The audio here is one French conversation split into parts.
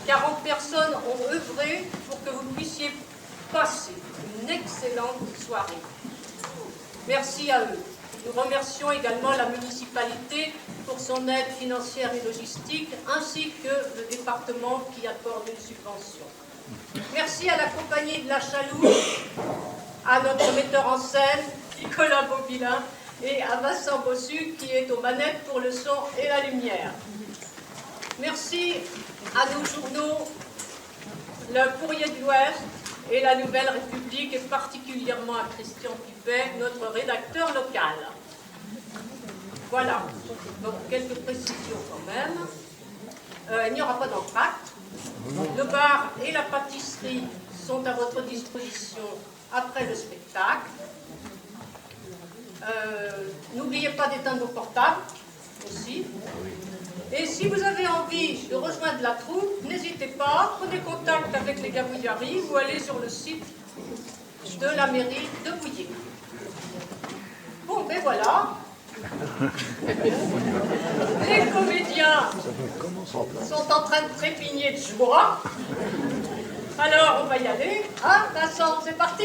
40 personnes ont œuvré pour que vous puissiez passer une excellente soirée. Merci à eux. Nous remercions également la municipalité pour son aide financière et logistique, ainsi que le département qui accorde une subvention. Merci à la compagnie de la Chaloupe, à notre metteur en scène, Nicolas Bobilin, et à Vincent Bossu, qui est aux manettes pour le son et la lumière. Merci à nos journaux, le Courrier de l'Ouest et la Nouvelle République, et particulièrement à Christian Pipet, notre rédacteur local. Voilà, donc quelques précisions quand même. Il n'y aura pas d'entracte. Le bar et la pâtisserie sont à votre disposition après le spectacle. N'oubliez pas d'éteindre vos portables aussi. Et si vous avez envie de rejoindre la troupe, n'hésitez pas, prenez contact avec les Gabouillards ou allez sur le site de la mairie de Bouillé. Bon, ben voilà. Les comédiens sont en train de trépigner de joie. Alors, on va y aller. Hein, Vincent, c'est parti?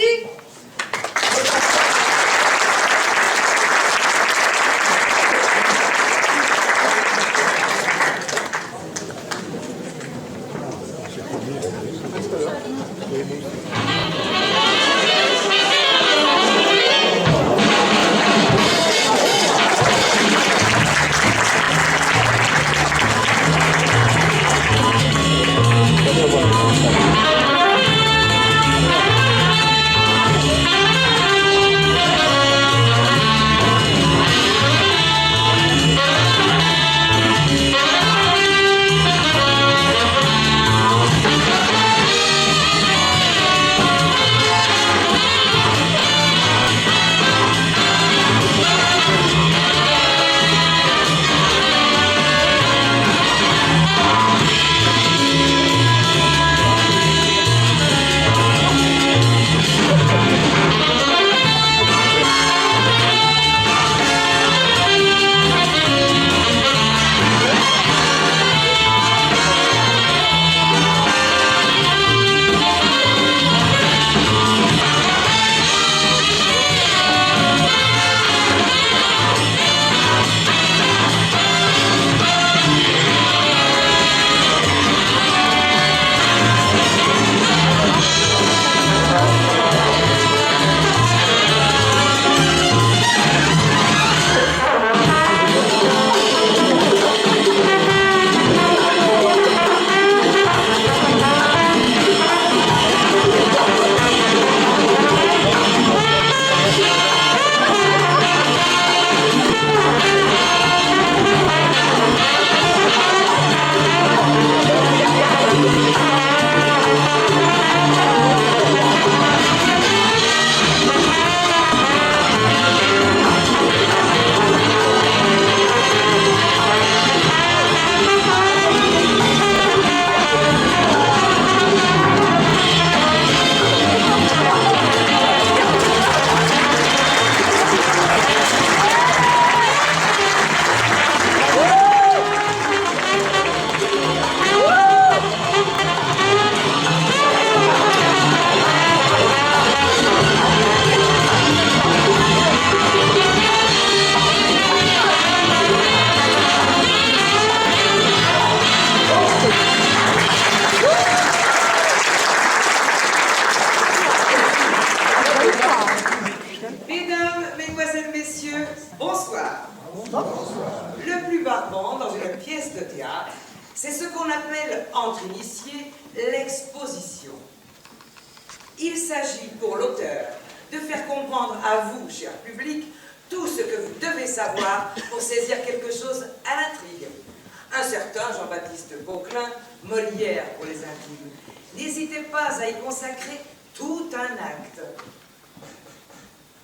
C'est ce qu'on appelle, entre initiés, l'exposition. Il s'agit pour l'auteur de faire comprendre à vous, cher public, tout ce que vous devez savoir pour saisir quelque chose à l'intrigue. Un certain Jean-Baptiste Vauquelin, Molière pour les intimes. N'hésitez pas à y consacrer tout un acte.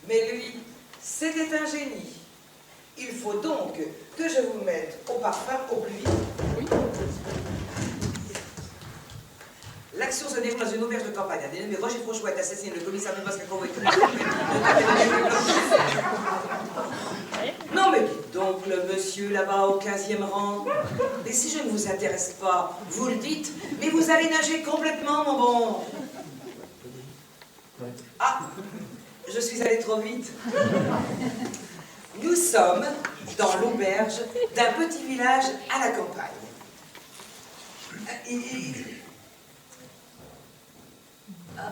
Mais lui, c'était un génie. Il faut donc que je vous mette au parfum au plus vite. Oui. L'action se déroule dans une auberge de campagne. Un dénommé Roger Fauchouet assassine le commissaire de Bosque. Non mais dites Donc le monsieur là-bas au 15e rang. Et si je ne vous intéresse pas, vous le dites, mais vous allez nager complètement, mon bon. Ah, je suis allée trop vite. Nous sommes dans l'auberge d'un petit village à la campagne.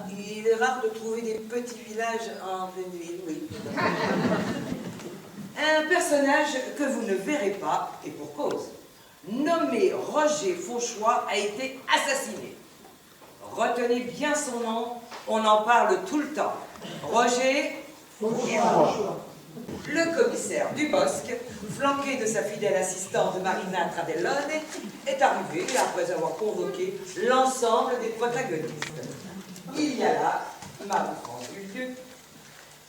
Il est rare de trouver des petits villages en pleine ville, oui. Un personnage que vous ne verrez pas, et pour cause. Nommé Roger Fauchois a été assassiné. Retenez bien son nom, on en parle tout le temps. Roger Fauchois. Le commissaire Dubosc, flanqué de sa fidèle assistante Marina Tradellone, est arrivé après avoir convoqué l'ensemble des protagonistes. Il y a là Marie-France Dulduc,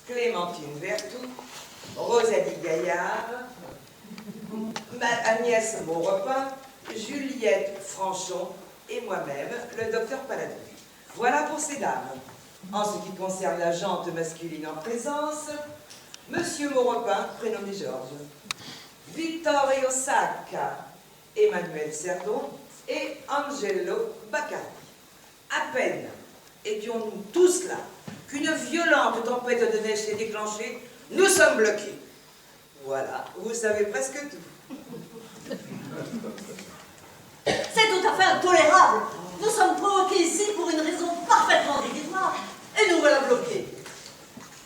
Clémentine Vertou, Rosalie Gaillard, Agnès Maurepas, Juliette Franchon et moi-même, le docteur Paladin. Voilà pour ces dames. En ce qui concerne la gente masculine en présence, Monsieur Maurepas, prénommé Georges, Vittorio Sacca, Emmanuel Cerdon et Angelo Baccardi. À peine étions-nous tous là qu'une violente tempête de neige s'est déclenchée, nous sommes bloqués. Voilà, vous savez presque tout. C'est tout à fait intolérable. Nous sommes provoqués ici pour une raison parfaitement dérisoire et nous voilà bloqués.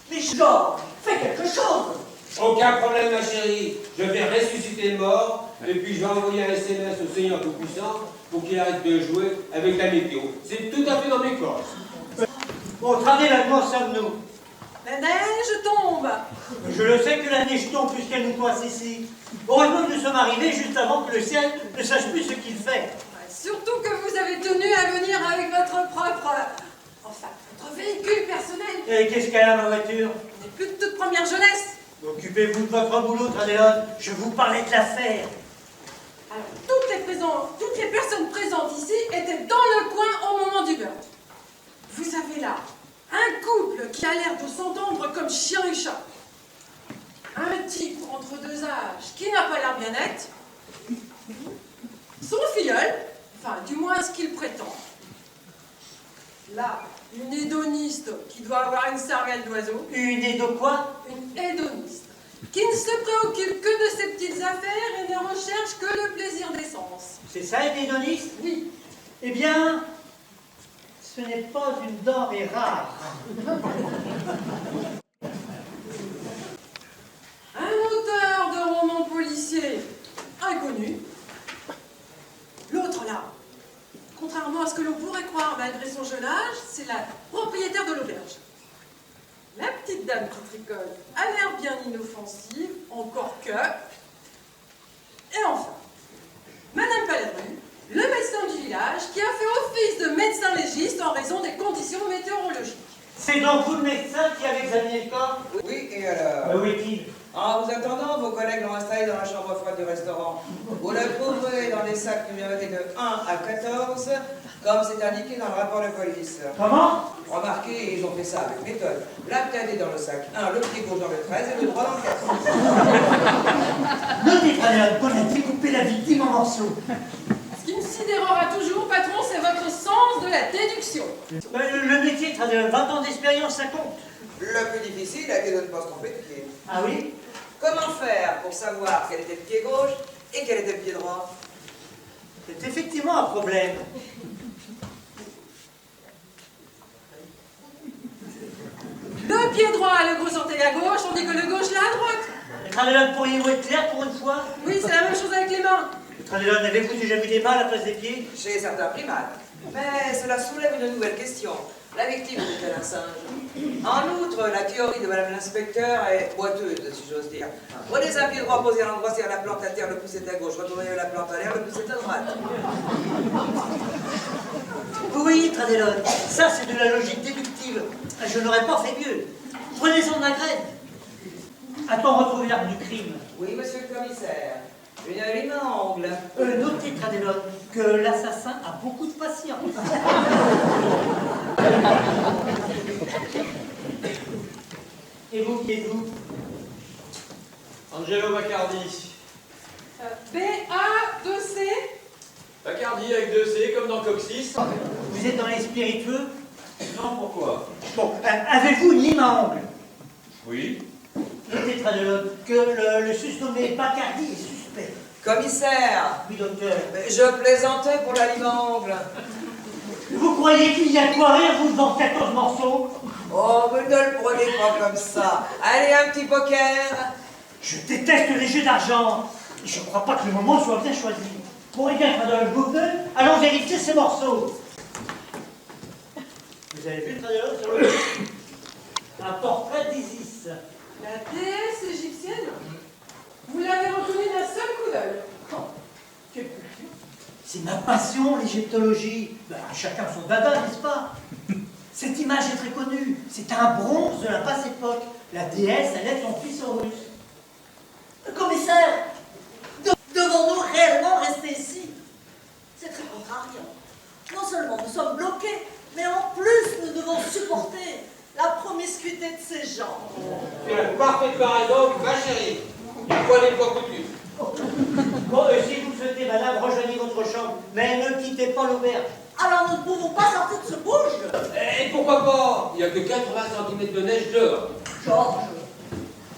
Mais Georges, fais quelque chose. Aucun problème, ma chérie. Je vais ressusciter le mort et puis je vais envoyer un SMS au Seigneur Tout-Puissant pour qu'il arrête de jouer avec la météo. C'est tout à fait dans mes cordes. Bon, traditionnellement sommes-nous. La neige tombe. Je le sais que la neige tombe puisqu'elle nous coince ici. Heureusement que nous sommes arrivés juste avant que le ciel ne sache plus ce qu'il fait. Surtout que vous avez tenu à venir avec votre propre... Enfin, votre véhicule personnel. Et qu'est-ce qu'elle a, ma voiture? On n'est plus de toute première jeunesse. Occupez-vous de votre boulot, Tradellone. Je vous parlais de l'affaire. Alors, toutes les personnes présentes ici étaient dans le coin au moment du meurtre. Vous avez là un couple qui a l'air de s'entendre comme chien et chat. Un type entre deux âges qui n'a pas l'air bien net. Son filleul, enfin du moins ce qu'il prétend. Là, une hédoniste qui doit avoir une cervelle d'oiseau. Une idée de quoi? Une hédoniste qui ne se préoccupe que de ses petites affaires et ne recherche que le plaisir des sens. C'est ça, une hédoniste? Oui. Eh bien, ce n'est pas une denrée rare. Un auteur de romans policiers inconnu. L'autre là, contrairement à ce que l'on pourrait croire malgré son jeune âge, c'est la propriétaire de l'auberge. La petite dame qui tricole a l'air bien inoffensive, encore que... Et enfin, Madame Paladru, le médecin du village, qui a fait office de médecin légiste en raison des conditions météorologiques. C'est donc vous le médecin qui avez examiné le corps? Oui, et alors? Où est-il? En vous attendant, vos collègues l'ont installé dans la chambre froide du restaurant. Vous le trouverez dans les sacs numérotés de 1 à 14, comme c'est indiqué dans le rapport de police. Comment? Remarquez, ils ont fait ça avec méthode. La tête est dans le sac 1, le pied gauche dans le 13 et le droit dans le 14. Notez, Tradellone, qu'on a découpé la victime en morceaux. Ce qui me sidérera toujours, patron, c'est votre sens de la déduction. Le métier, Tradellone, 20 ans d'expérience, ça compte. Le plus difficile a été de ne pas se tromper de pied. Ah oui? Comment faire pour savoir quel était le pied gauche et quel était le pied droit? C'est effectivement un problème. Le pied droit a le gros orteil à gauche, tandis que le gauche l'a à droite. Tradellone, pourriez-vous être clair pour une fois? Oui, c'est la même chose avec les mains. Tradellone, avez-vous déjà vu des mains à la place des pieds? Chez certains primates. Mais cela soulève une nouvelle question. La victime était un singe. En outre, la théorie de Madame l'inspecteur est boiteuse, si j'ose dire. Prenez un pied droit posé à l'endroit, serrez la plante à terre, le poussez à gauche, retournez la plante à l'air, le poussez à droite. Oui, Tradellone, ça c'est de la logique déductive. Je n'aurais pas fait mieux. Prenez-en de la graine. A-t-on retrouvé l'arme du crime? Oui, monsieur le commissaire. Une lime à ongles. Notez, Tradellone, que l'assassin a beaucoup de patience. Et vous, qui êtes-vous? Angelo Bacardi. B1, 2C. Bacardi avec 2C, comme dans Coccyx. Vous êtes dans les spiritueux? Non, pourquoi? Bon, avez-vous une lime à ongles? Oui. Notez, Tradelot, que le susnommé Bacardi est suspect. Commissaire, Oui, docteur. je plaisantais pour la lime à ongles. Vous croyez qu'il y a de quoi rire, vous, devant 14 morceaux? Oh, mais ne le prenez pas comme ça. Allez, un petit poker. Je déteste les jeux d'argent. Et je ne crois pas que le moment soit bien choisi. Bon, eh bien, Tradelot Google, allons vérifier ces morceaux. Vous avez vu, Tradelot, sur le... un portrait d'Isis. La déesse égyptienne. Vous l'avez reconnue d'un seul coup d'œil. Oh, quelle culture. C'est ma passion, l'égyptologie. Ben, chacun son dada, n'est-ce pas? Cette image est très connue. C'est un bronze de la basse époque. La déesse allait son fils Horus. Commissaire, devons-nous réellement rester ici? C'est très contrariant. Non seulement nous sommes bloqués, mais en plus nous devons supporter la promiscuité de ces gens. Tu as une parfaite paraison, ma chérie. Une fois n'est pas coutume. Bon, si vous souhaitez, madame, rejoignez votre chambre, mais ne quittez pas l'auberge. Alors nous ne pouvons pas sortir de ce bouge. Et pourquoi pas? Il n'y a que 80 cm de neige dehors. Georges,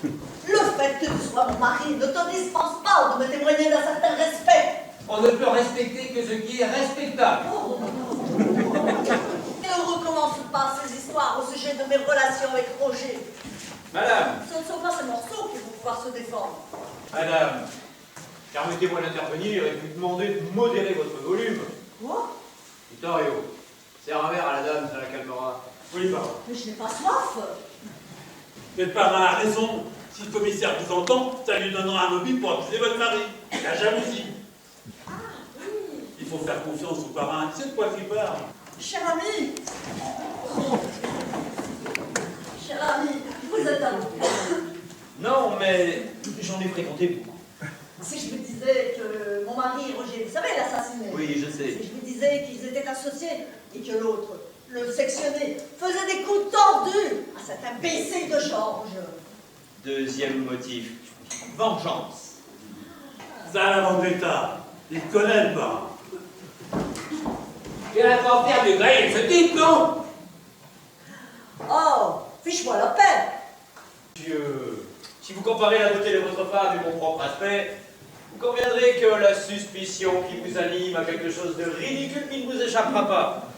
le fait que tu sois mon mari ne te dispense pas de me témoigner d'un certain respect. On ne peut respecter que ce qui est respectable. Ne recommence pas ces histoires au sujet de mes relations avec Roger. Madame, Ce ne sont pas ces morceaux qui vont pouvoir se défendre. madame, permettez-moi d'intervenir et de vous demander de modérer votre volume. Quoi? Vittorio, serre un verre à la dame, ça la calmera. Oui, pardon. Mais je n'ai pas soif. Mais le parrain a raison. Si le commissaire vous entend, ça lui donnera un mobile pour accuser votre mari. La jalousie. Ah, oui. Il faut faire confiance au parrain. C'est de quoi il parle. Cher ami. Cher ami, vous êtes un... Non, mais j'en ai fréquenté beaucoup. Si je me disais que mon mari, Roger, vous savez, l'assassiné. Oui, je sais. Si je me disais qu'ils étaient associés et que l'autre, le sectionné, faisait des coups tordus à cet imbécile de Georges. Deuxième motif, vengeance. Ça, la vendetta. Il connaît le parrain. Tu as pas faire du gré, ce type, non? Oh, fiche-moi la paix. Monsieur, si vous comparez la beauté de votre femme et mon propre aspect, vous conviendrez que la suspicion qui vous anime a quelque chose de ridicule qui ne vous échappera pas.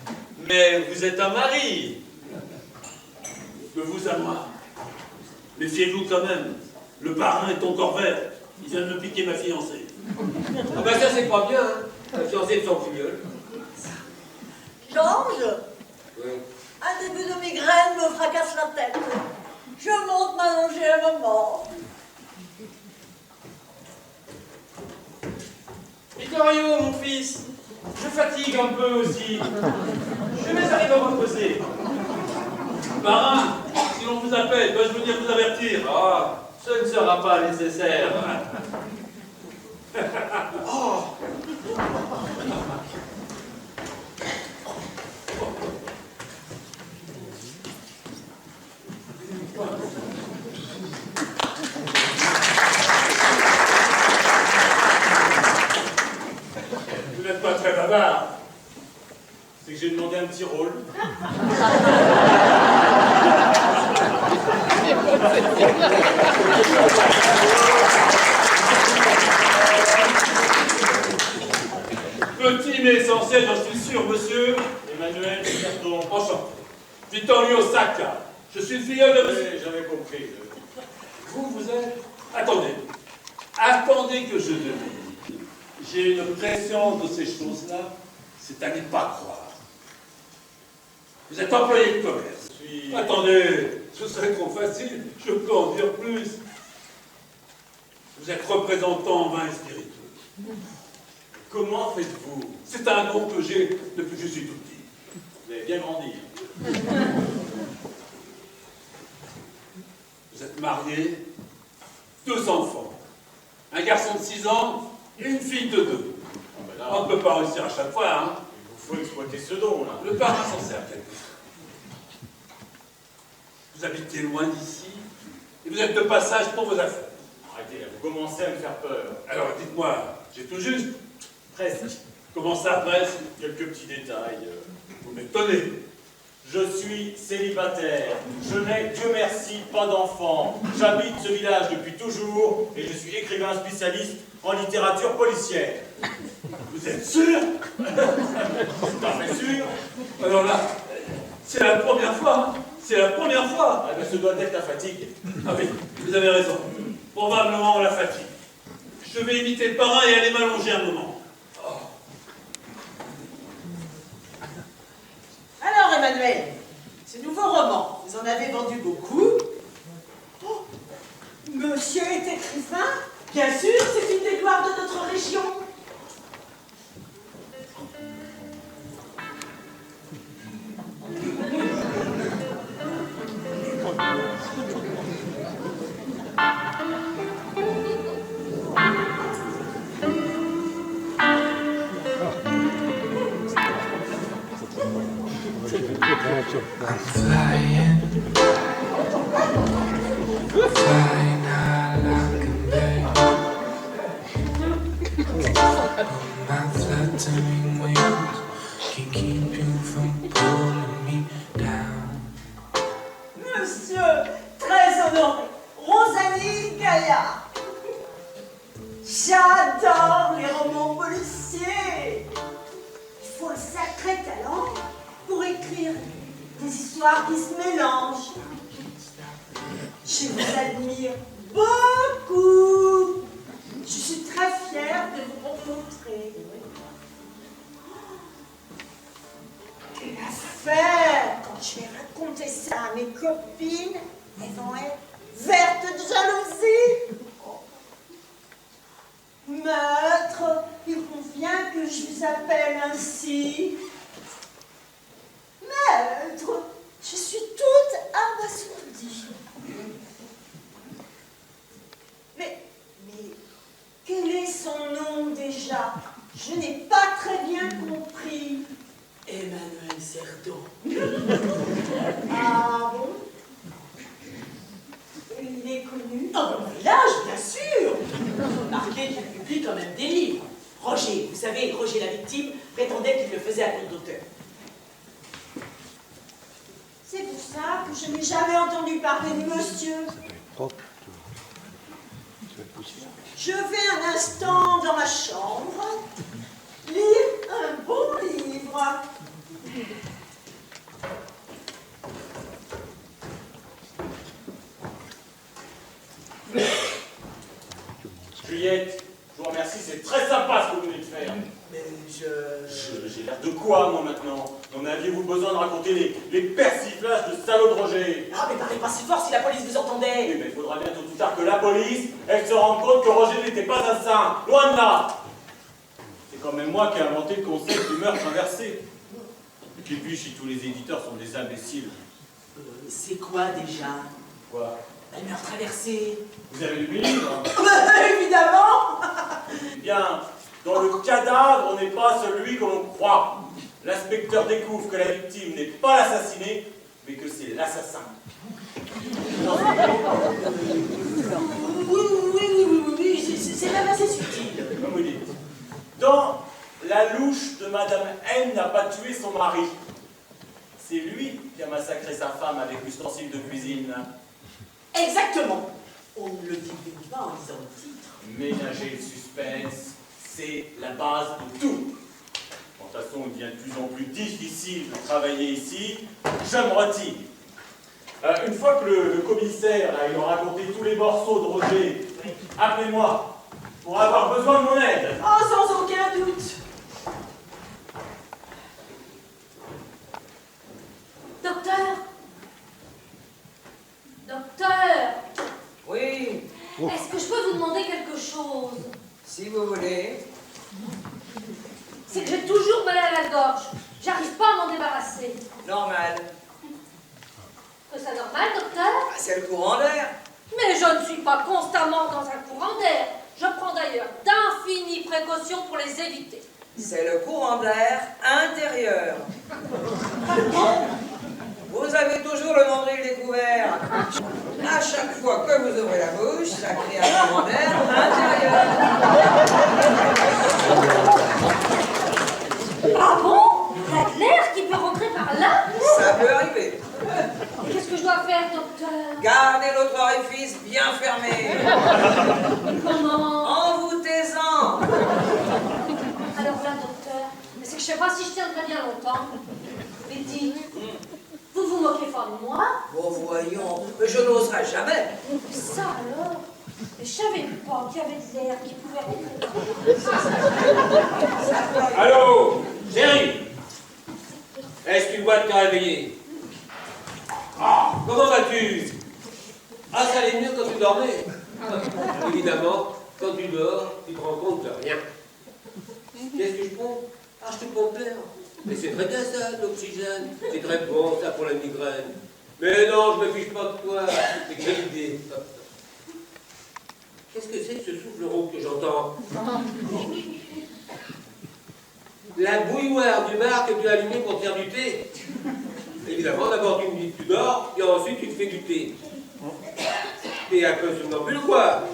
Mais vous êtes un mari. De vous à moi. Méfiez-vous quand même. Le parrain est encore vert. Il vient de me piquer ma fiancée. Ah ben ça c'est pas bien, hein. La fiancée de son filleul. Georges, Oui. un début de migraine me fracasse la tête. Je monte m'allonger un moment. Vittorio, mon fils, je fatigue un peu aussi. Je vais arriver à me reposer. Parrain, si l'on vous appelle, dois-je venir vous avertir? Ah, ce ne sera pas nécessaire. Oh. Vous n'êtes pas très bavard. C'est que j'ai demandé un petit rôle. Petit mais essentiel, j'en suis sûr, monsieur. Emmanuel, pardon. Enchanté. Vittorio Sacca. Je suis le filleul de... Oui, j'avais compris. Vous êtes... Attendez. Attendez que je devine. J'ai une pression de ces choses-là. C'est à n'y pas croire. Vous êtes employé de commerce. Attendez, ce serait trop facile. Je peux en dire plus. Vous êtes représentant en vin et spiritueux. Comment faites-vous? C'est un don que j'ai depuis que je suis tout petit. Vous avez bien grandi. Vous êtes marié, 2 enfants. Un garçon de 6 ans et une fille de 2. On ne peut pas réussir à chaque fois, hein. Il vous faut exploiter ce don, là. Le parrain s'en sert quelque chose. Vous habitez loin d'ici et vous êtes de passage pour vos affaires. Arrêtez, là. Vous commencez à me faire peur. Alors, dites-moi, j'ai tout juste. Presque. Comment ça, presque? Quelques petits détails. Vous m'étonnez. Je suis célibataire. Je n'ai, Dieu merci, pas d'enfant. J'habite ce village depuis toujours et je suis écrivain spécialiste en littérature policière. Vous êtes sûr? Parfait sûr? Alors là, c'est la première fois. C'est la première fois. Ah ben, ce doit être la fatigue. Ah oui, vous avez raison. Probablement la fatigue. Je vais imiter le parrain et aller m'allonger un moment. Alors, Emmanuel, ce nouveau roman, vous en avez vendu beaucoup. Oh, monsieur est écrivain? Bien sûr, c'est une des gloires de notre région. I'm flying high like a bird. My fluttering wings can keep you from pulling me down. Monsieur, très honoré, Rosalie Gaillard. J'adore les romans policiers. Il faut un sacré talent pour écrire des histoires qui se mélangent. Je vous admire beaucoup. Je suis très fière de vous rencontrer. Quelle affaire! Quand je vais raconter ça à mes copines, elles vont être vertes de jalousie. Maître, il convient que je vous appelle ainsi. Maître, je suis toute abasourdie. Mais quel est son nom déjà? Je n'ai pas très bien compris. Emmanuel Cerdon. Ah bon? Il est connu? Dans mon village, bien sûr. Remarquez qu'il publie quand même des livres. Roger, vous savez, Roger la victime prétendait qu'il le faisait à compte d'auteur. C'est pour ça que je n'ai jamais entendu parler de monsieur. Je vais un instant dans ma chambre lire un bon livre. Juliette, je vous remercie, c'est très sympa ce que vous venez de faire. Mais J'ai l'air de quoi, moi, maintenant? N'en aviez-vous besoin de raconter les persiflages de salauds de Roger? Ah, mais parlez pas si fort si la police vous entendait. Oui, mais il faudra bien tôt ou tard que la police, elle se rende compte que Roger n'était pas un saint. Loin de là! C'est quand même moi qui ai inventé le concept du meurtre inversé. Et puis, si tous les éditeurs sont des imbéciles. C'est quoi déjà? Quoi? Le meurtre inversé. Vous avez lu mes livres? Évidemment. Eh bien, dans le cadavre, on n'est pas celui que l'on croit. L'inspecteur découvre que la victime n'est pas l'assassinée, mais que c'est l'assassin. Oui, c'est même assez subtil. Comme vous dites. Dans La louche de Madame N n'a pas tué son mari. C'est lui qui a massacré sa femme avec l'ustensile de cuisine. Exactement. On ne le dit pas en lisant le titre. Ménager le suspense, c'est la base de tout. De toute façon, il devient de plus en plus difficile de travailler ici. Je me retire. Une fois que le commissaire là, il aura raconté tous les morceaux de Roger, appelez-moi pour avoir besoin de mon aide. Oh, sans aucun doute. Docteur? Docteur? Oui, Est-ce que je peux vous demander quelque chose? si vous voulez. C'est que j'ai toujours mal à la gorge. J'arrive pas à m'en débarrasser. Normal. Que c'est normal, docteur? Ah, c'est le courant d'air. Mais je ne suis pas constamment dans un courant d'air. Je prends d'ailleurs d'infinies précautions pour les éviter. C'est le courant d'air intérieur. Vous avez toujours le nombril découvert. À chaque fois que vous ouvrez la bouche, chaque créature moderne intérieure. Ah bon? Il y a de l'air qui peut rentrer par là? Ça peut arriver. Qu'est-ce que je dois faire, docteur? Gardez l'autre orifice bien fermé. Comment? En vous taisant. Alors là, docteur, mais c'est que je sais pas si je tiendrai bien longtemps. Mais dites, vous vous moquez pas de moi? Bon, voyons, je n'oserais jamais. Ça alors? Mais je savais pas qu'il y avait de l'air qui pouvait rentrer. Allô, chérie? Est-ce que tu bois de te réveiller? Ah, comment vas-tu? Ah, ça allait mieux quand tu dormais. Évidemment, quand tu dors, tu te rends compte de rien. Qu'est-ce que je pompe? Ah, je te pompe l'air. Mais c'est très bien ça, l'oxygène. C'est très bon, ça, pour la migraine. Mais non, je me fiche pas de toi. C'est quelle idée. Qu'est-ce que c'est que ce souffle rauque que j'entends? La bouilloire du bar que tu as allumée pour te faire du thé. Évidemment, d'abord tu me dis que tu dors, et ensuite tu te fais du thé. T'es un peu somnambule, quoi.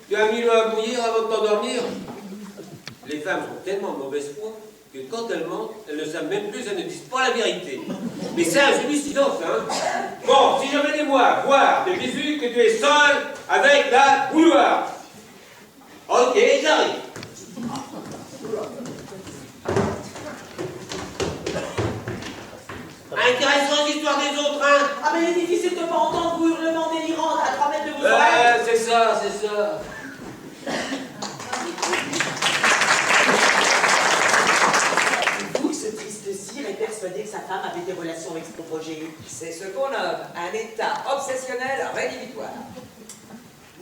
Tu as mis l'eau à bouillir avant de t'endormir. Les femmes sont tellement de mauvaise foi que quand elles mentent, elles ne savent même plus, elles ne disent pas la vérité. Mais ça, j'ai du silence, hein. Bon, si jamais moi voir de Jésus que tu es seul avec la bouilloire. Ok, j'arrive. Intéressant l'histoire des autres, hein. Ah, mais il est difficile de ne pas entendre vos hurlements délirants à 3 mètres de vos oreilles. C'est ça, c'est ça. Vous, ce triste cire est persuadé que sa femme avait des relations avec son projet. C'est ce qu'on nomme un état obsessionnel rédhibitoire.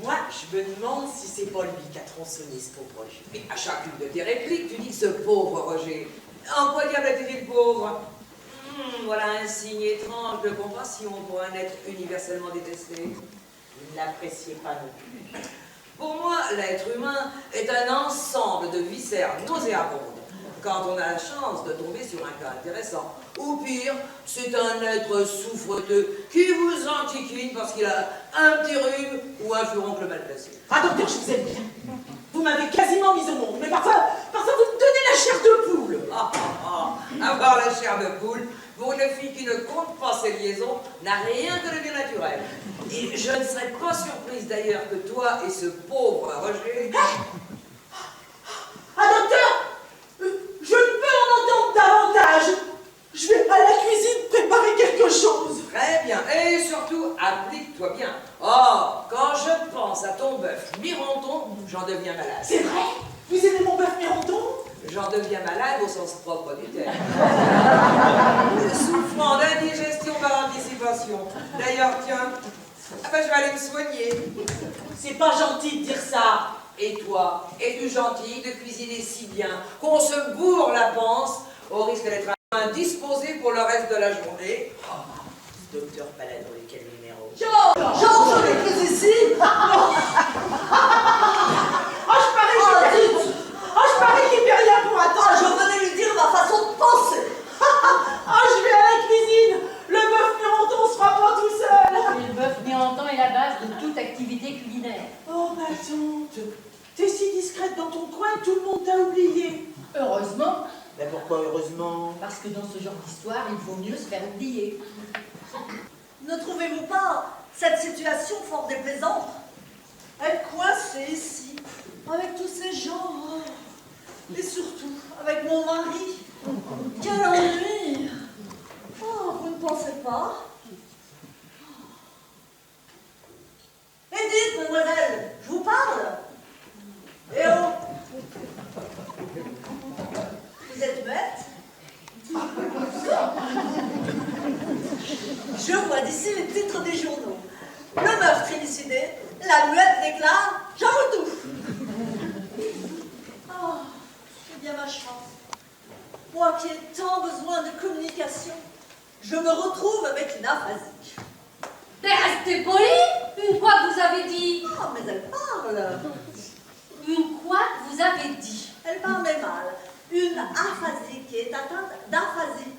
Moi, je me demande si c'est pas lui qui a tronçonné ce pauvre Roger. Mais à chacune de tes répliques, tu dis ce pauvre Roger. En quoi diable as-tu dit le pauvre? Voilà un signe étrange de compassion pour un être universellement détesté. Vous ne l'appréciez pas non plus. Pour moi, l'être humain est un ensemble de viscères nauséabondes quand on a la chance de tomber sur un cas intéressant. Ou pire, c'est un être souffreteux qui vous enquiquine parce qu'il a un petit rhume ou un furoncle mal placé. Ah, docteur, je vous aime bien. Vous m'avez quasiment mis au monde, mais parfois vous me donnez la chair de poule. Avoir la chair de poule, pour une fille qui ne compte pas ses liaisons, n'a rien que de bien naturel. Et je ne serais pas surprise d'ailleurs que toi et ce pauvre Roger... Ah, docteur, je ne peux en entendre davantage. Je vais à la cuisine préparer quelque chose. Très bien, et surtout, applique-toi bien. Oh, quand je pense à ton bœuf mironton, j'en deviens malade. C'est vrai? Vous aimez mon bœuf mironton? J'en deviens malade au sens propre du terme. Souffrant d'indigestion par anticipation. D'ailleurs, tiens, je vais aller me soigner. C'est pas gentil de dire ça. Et toi, es-tu gentil de cuisiner si bien qu'on se bourre la panse au risque d'être indisposé pour le reste de la journée? Docteur Paladon, quel numéro? Georges, on est plus ici. Je parie qu'il ne fait rien pour attendre. Je venais lui dire ma façon de penser. Je vais à la cuisine. Le bœuf mironton se fera pas tout seul. Le bœuf mironton est la base de toute activité culinaire. Oh, ma tante, t'es si discrète dans ton coin que tout le monde t'a oublié. Heureusement, Mais pourquoi heureusement? parce que dans ce genre d'histoire, il vaut mieux se faire oublier. Ne trouvez-vous pas cette situation fort déplaisante? Être coincé ici, avec tous ces gens, et surtout avec mon mari. Quel ennui! Oh, vous ne pensez pas? Et dites, mademoiselle, je vous parle. Eh oh! Vous êtes muette? Je vois d'ici les titres des journaux. Le meurtre élucidé, la muette déclare, j'en veux tout. Oh, c'est bien ma chance. Moi qui ai tant besoin de communication, je me retrouve avec une aphasie. Mais restez poli, une quoi que vous avez dit. Ah, mais elle parle. Une quoi que vous avez dit. Elle parle mal. Une aphasie qui est atteinte d'aphasie.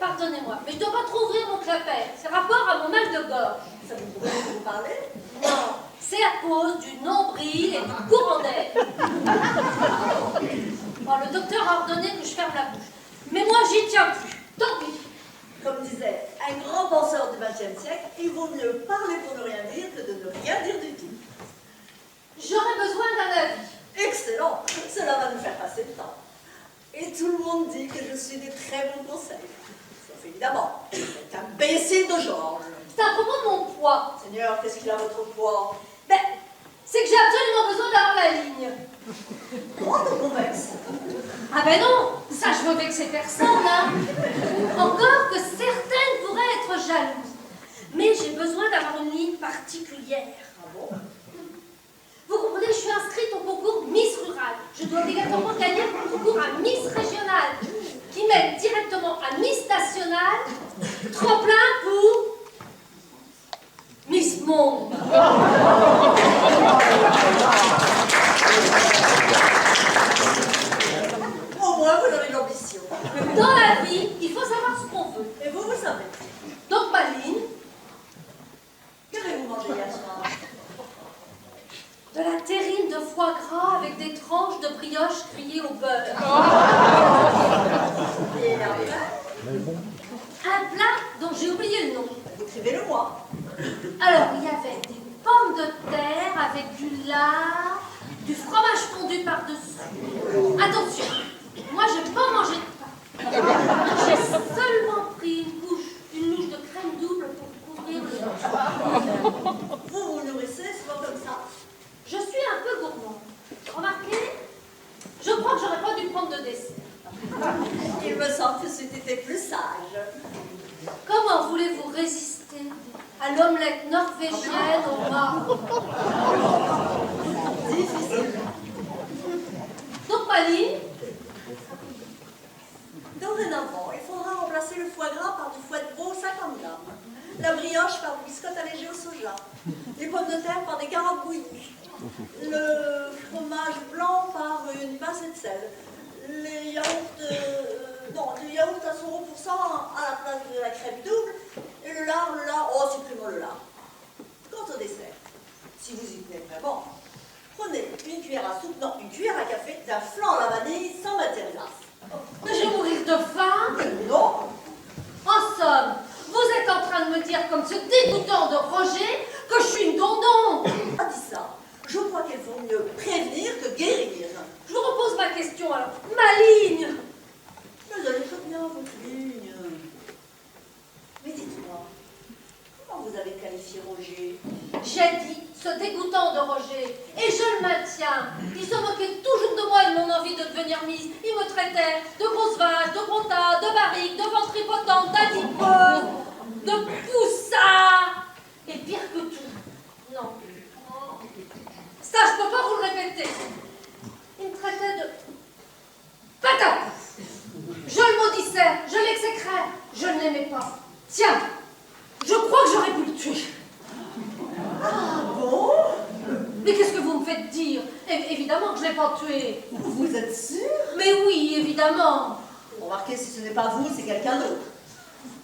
Pardonnez-moi, mais je ne dois pas trop ouvrir mon clapet. C'est rapport à mon mal de gorge. Ça vous pourrait vous parler? Non, c'est à cause du nombril et du courant d'air. Bon, le docteur a ordonné que je ferme la bouche. Mais moi, j'y tiens plus. Tant pis. Comme disait un grand penseur du XXe siècle, il vaut mieux parler pour ne rien dire que de ne rien dire du tout. J'aurais besoin d'un avis. Excellent, cela va nous faire passer le temps. Et tout le monde dit que je suis des très bons conseils. Sauf évidemment, cet imbécile de Georges. C'est à propos de mon poids. Seigneur, qu'est-ce qu'il a votre poids? Ben, c'est que j'ai absolument besoin d'avoir la ligne. Comment te convaincre? Ah ben non, ça je veux vexer personne, hein. Encore que certaines pourraient être jalouses. Mais j'ai besoin d'avoir une ligne particulière. Ah bon? Vous comprenez, je suis inscrite au concours Miss Rural. Je dois obligatoirement gagner le concours à Miss Régionale, qui mène directement à Miss Nationale, tremplin pour Miss Monde. Au moins, vous avez de l'ambition. Dans la vie, il faut savoir ce qu'on veut. Et vous, vous savez. Donc ma ligne, Qu'avez-vous mangé hier soir? de la terrine de foie gras avec des tranches de brioche grillées au beurre. Et après, Un plat dont j'ai oublié le nom. écrivez-le moi. Alors, il y avait des pommes de terre avec du lard, du fromage fondu par-dessus. Attention, moi j'ai pas mangé de pain. J'ai seulement pris une louche de crème double pour couvrir le dos. Vous vous nourrissez souvent comme ça? Je suis un peu gourmande. Remarquez, je crois que j'aurais pas dû prendre de dessert. Il me semble que c'était plus sage. Comment voulez-vous résister à l'omelette norvégienne au marron? Difficile. Donc ma ligne, Dorénavant, il faudra remplacer le foie gras par du foie de veau 50 grammes, la brioche par du biscotte allégé au soja, les pommes de terre par des carottes bouillies, le fromage blanc par une pincée de sel, les yaourts, du yaourt à 100% à la place de la crème double, et le lard, oh, supprimons le lard. Quant au dessert, si vous y tenez vraiment, prenez une cuillère à soupe, non, une cuillère à café d'un flan à la vanille sans matière grasse. mais je vais mourir de faim. Non, En somme, vous êtes en train de me dire, comme ce dégoûtant de Roger, que je suis une dondon. pas dit ça. Je crois qu'il vaut mieux prévenir que guérir. Je vous repose ma question alors. Ma ligne. Mais vous allez très bien, votre ligne. Mais dites-moi, comment vous avez qualifié Roger? J'ai dit ce dégoûtant de Roger, et je le maintiens. Il se moquait toujours de moi et de mon envie de devenir Miss. Il me traitait de grosse vache, de gros tas, de barrique, de ventripotente, d'adipeuse, de poussard, et pire que tout. Non. Ça, je peux pas vous le répéter. Il me traitait de patate. Je le maudissais, je l'exécrais, je ne l'aimais pas. Tiens, je crois que j'aurais pu le tuer. Ah bon? Mais qu'est-ce que vous me faites dire? Évidemment que je ne l'ai pas tué. Vous êtes sûr? Mais oui, évidemment. Remarquez, si ce n'est pas vous, c'est quelqu'un d'autre.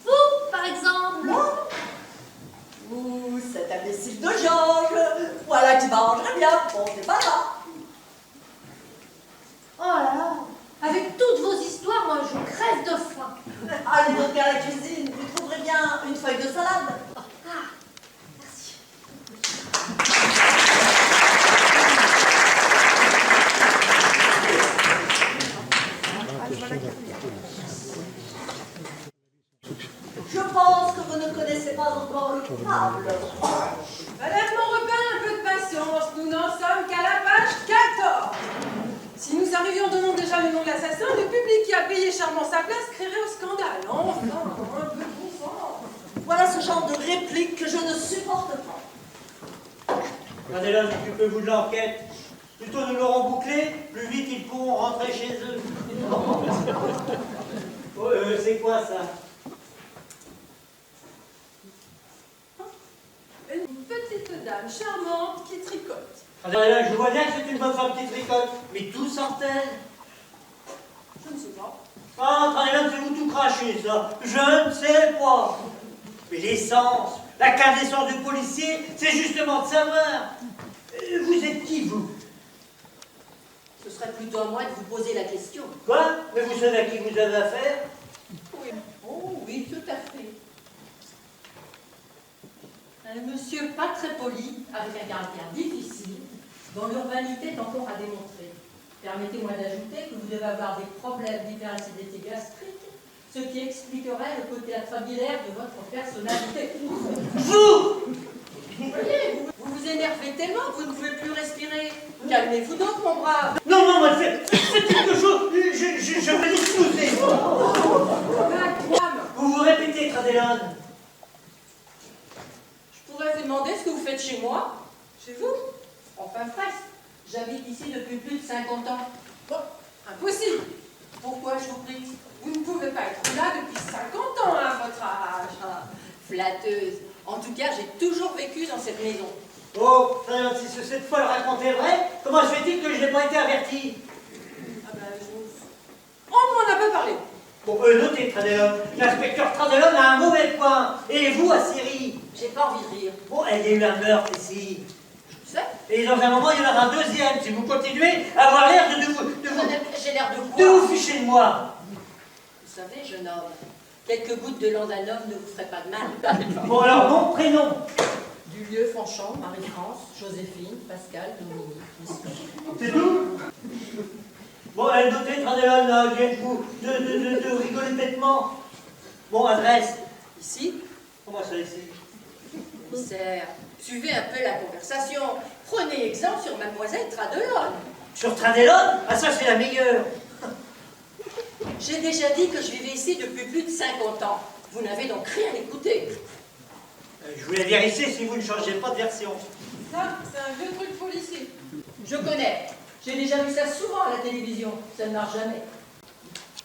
Vous, par exemple. Moi? Vous, cet imbécile de Georges. Voilà qui m'arrangerait bien. Bon, c'est pas là. Oh là là, avec toutes vos histoires, moi je crève de faim. Allez donc à la cuisine, vous trouverez bien une feuille de salade. Ah, merci. Je pense que vous ne connaissez pas encore le coupable. Madame Monrepin, un peu de patience, nous n'en sommes qu'à la page 14. Si nous arrivions de nom déjà le nom de l'assassin, le public qui a payé chèrement sa place crierait au scandale. Enfin, un peu de bon sens. Voilà ce genre de réplique que je ne supporte pas. Madeleine, occupez-vous de l'enquête. Plutôt nous l'aurons bouclé, plus vite ils pourront rentrer chez eux. Oh, c'est quoi ça? Une petite dame charmante qui tricote. Madeleine, je vois bien que c'est une bonne femme qui tricote, mais d'où sort-elle? Je ne sais pas. Ah, Madeleine, c'est vous tout cracher, ça. Je ne sais pas. Mais l'essence, la quintessence du policier, c'est justement de savoir. Vous êtes qui, vous? Ce serait plutôt à moi de vous poser la question. Quoi? Mais vous savez à qui vous avez affaire? Oui. Oh oui, tout à fait. Un monsieur pas très poli, avec un caractère difficile, dont l'urbanité est encore à démontrer. Permettez-moi d'ajouter que vous devez avoir des problèmes d'hyperacidité gastrique, ce qui expliquerait le côté atrabilaire de votre personnalité. Vous! Vous voyez, vous vous énervez tellement que vous ne pouvez plus respirer. Calmez-vous donc, mon brave. Non, non, moi, faites quelque chose. Je vais l'exploser. Vous vous répétez, Tradelon. Je pourrais vous demander ce que vous faites chez moi? Chez vous? Enfin, presque. J'habite ici depuis plus de 50 ans. Bon, impossible. Pourquoi, je vous prie? Vous ne pouvez pas être là depuis 50 ans à votre âge. Ah, flatteuse. En tout cas, j'ai toujours vécu dans cette maison. Oh, si cette fois le raconte est vrai, comment se fait-il que je n'ai pas été averti? Ah ben, on m'en a pas parlé. Bon, notez, Tradelon. L'inspecteur Tradelon a un mauvais point. Et vous, Assyrie? J'ai pas envie de rire. Bon, il y a eu un meurtre ici. Je sais. Et dans un moment, il y en aura un deuxième. Si vous continuez à avoir l'air de J'ai l'air de quoi? de vous ficher de moi. Vous savez, jeune homme, quelques gouttes de landanum ne vous feraient pas de mal. Bon, alors, mon prénom? Dulieu, Fanchon, Marie-France, Joséphine, Pascal, Dominique. C'est tout? Bon, notez, Tradelon, dites-vous de rigoler bêtement. Bon, adresse? Ici, Comment ça, ici? commissaire, suivez un peu la conversation. Prenez exemple sur mademoiselle Tradelon. Sur Tradelon? Ah, ça, c'est la meilleure. J'ai déjà dit que je vivais ici depuis plus de 50 ans. Vous n'avez donc rien écouté. Je voulais vérifier si vous ne changez pas de version. Ça, c'est un vieux truc policier. Je connais. J'ai déjà vu ça souvent à la télévision. Ça ne marche jamais.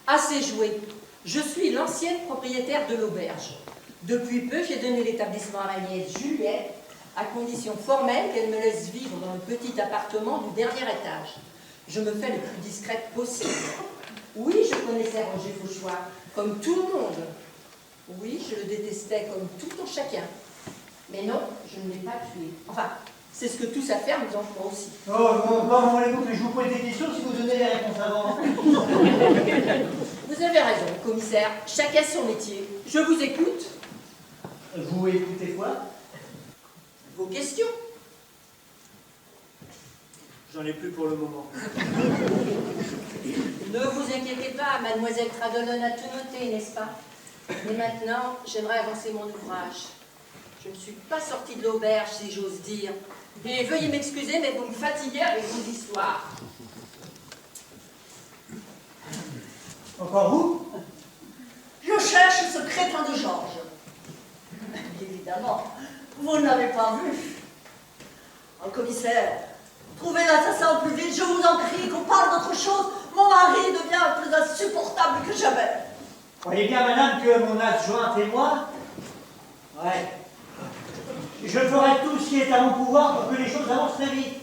Assez joué. Je suis l'ancienne propriétaire de l'auberge. Depuis peu, j'ai donné l'établissement à ma nièce Juliette, à condition formelle qu'elle me laisse vivre dans le petit appartement du dernier étage. Je me fais le plus discrète possible. Oui, je connaissais Roger Fauchois, comme tout le monde. Oui, je le détestais comme tout en chacun. Mais non, je ne l'ai pas tué. Enfin, c'est ce que tous affaires nous en font aussi. Oh, comment voulez-vous que je vous pose des questions si vous donnez les réponses avant? Vous avez raison, commissaire. Chacun son métier. Je vous écoute. Vous écoutez quoi? Vos questions. J'en ai plus pour le moment. Ne vous inquiétez pas, mademoiselle Tradelon a tout noté, n'est-ce pas? Mais maintenant, j'aimerais avancer mon ouvrage. Je ne suis pas sortie de l'auberge, si j'ose dire. Et veuillez m'excuser, mais vous me fatiguez avec vos histoires. Encore vous? Je cherche ce crétin de Georges. Évidemment, vous ne l'avez pas vu. Oh, commissaire, trouvez l'assassin au plus vite, je vous en prie, qu'on parle d'autre chose. Mon mari devient plus insupportable que jamais. Croyez bien, madame, que mon adjointe et moi... Ouais. Je ferai tout ce qui est à mon pouvoir pour que les choses avancent très vite.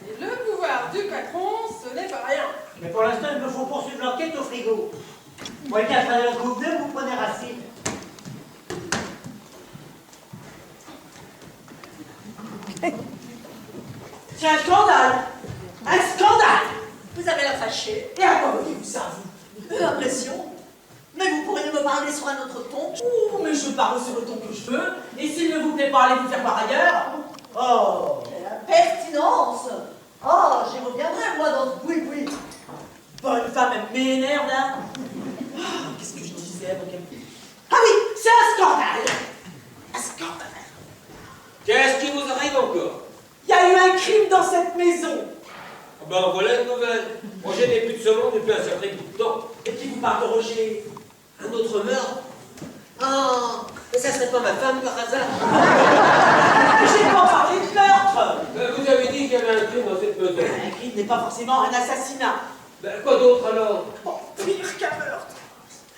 Et le pouvoir du patron, ce n'est pas rien. Mais pour l'instant, il me faut poursuivre l'enquête au frigo. Voyez qu'à travers le groupe 2, vous prenez racine. C'est un scandale. Un scandale. Vous avez la fâchée. Et à quoi voulez-vous ça, vous? L'impression. Mais vous pourriez me parler sur un autre ton. Oh, mais je parle sur le ton que je veux. Et s'il ne vous plaît pas, allez vous faire par ailleurs. Oh, la pertinence. Oh, j'y reviendrai, moi, dans ce boui-boui. Bonne femme, elle m'énerve, là. Ah, qu'est-ce que je disais avant qu'elle me... Ah oui, c'est un scandale. Un scandale. Qu'est-ce qui vous arrive encore? Il y a eu un crime dans cette maison. Ah ben voilà une nouvelle. Roger n'est plus de ce monde depuis un certain bout de temps. Et qui vous parle de Roger? Un autre meurtre? Oh, mais ça serait pas ma femme par hasard? J'ai pas parlé de meurtre. Vous avez dit qu'il y avait un crime dans cette maison. Un crime n'est pas forcément un assassinat. Ben quoi d'autre alors? Oh, pire qu'un meurtre.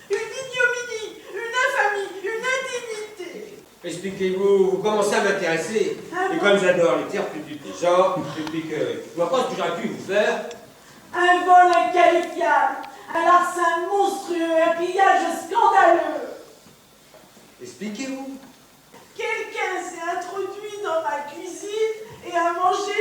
Une ignominie, une infamie, une indignité. Expliquez-vous, vous commencez à m'intéresser. Et comme j'adore les tiers publics des gens, expliquez. Je vois pas ce que j'aurais pu vous faire. Un vol inqualifiable, un larcin monstrueux, un pillage scandaleux. Expliquez-vous. Quelqu'un s'est introduit dans ma cuisine et a mangé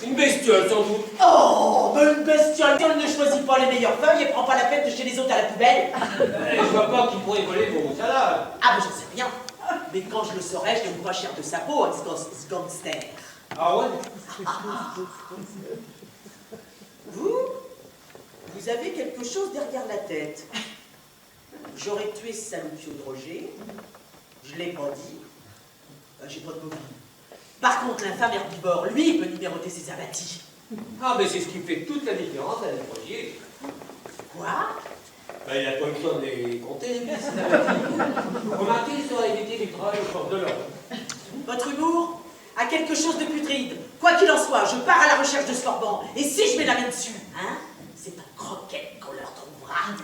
Une bestiole, sans doute. Oh, mais une bestiole ne choisit pas les meilleures feuilles et prend pas la peine de jeter les autres à la poubelle. Je vois pas qui pourrait voler vos salades. Ah, mais j'en sais rien. Mais quand je le saurai, je ne vous pas cher de sa peau, ce gangster. Ah ouais? Vous avez quelque chose derrière la tête. J'aurais tué ce salopio de Roger. Je l'ai pas dit. J'ai pas de mobile. Par contre, l'infâme herbivore, lui, il peut numéroter ses abattis. Ah, mais c'est ce qui fait toute la différence avec Roger. Quoi? Ben, il a pas eu besoin de les compter, les pistes. Remarquez, ça aurait évité du travail aux forces de l'ordre. Votre humour a quelque chose de putride. Quoi qu'il en soit, je pars à la recherche de ce forban. Et si je mets la main dessus, hein, c'est un croquette qu'on leur trouvera.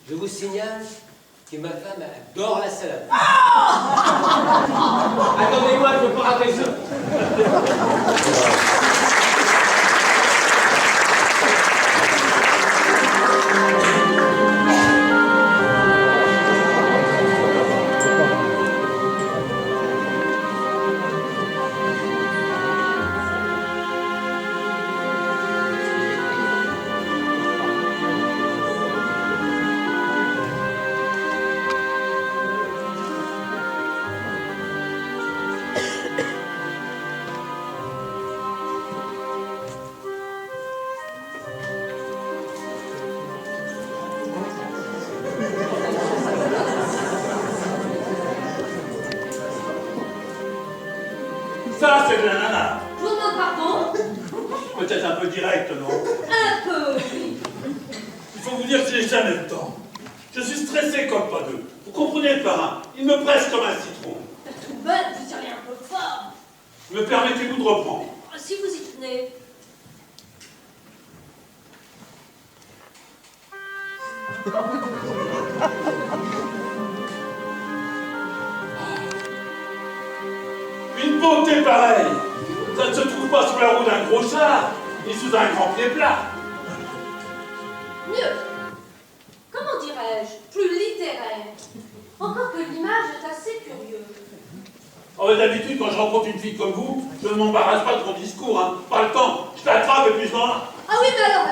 Je vous signale que ma femme adore la salade. Attendez-moi, je peux pas rater ça. Ça, c'est de la nana. Je vous demande pardon. Peut-être un peu direct, non? Un peu, oui. Il faut vous dire que j'ai jamais le temps. Je suis stressé comme pas deux. Vous comprenez le parrain? Il me presse comme un citron. Tout bête, vous tirez un peu fort. Me permettez-vous de reprendre? Si vous y tenez. Une beauté pareille, ça ne se trouve pas sous la roue d'un gros char, ni sous un grand pied plat. Mieux. Comment dirais-je? Plus littéraire. Encore que l'image est assez curieuse. Oh, d'habitude, quand je rencontre une fille comme vous, je ne m'embarrasse pas de mon discours, hein. Pas le temps. Je l'attrape et puis je m'en vais. Ah oui, mais alors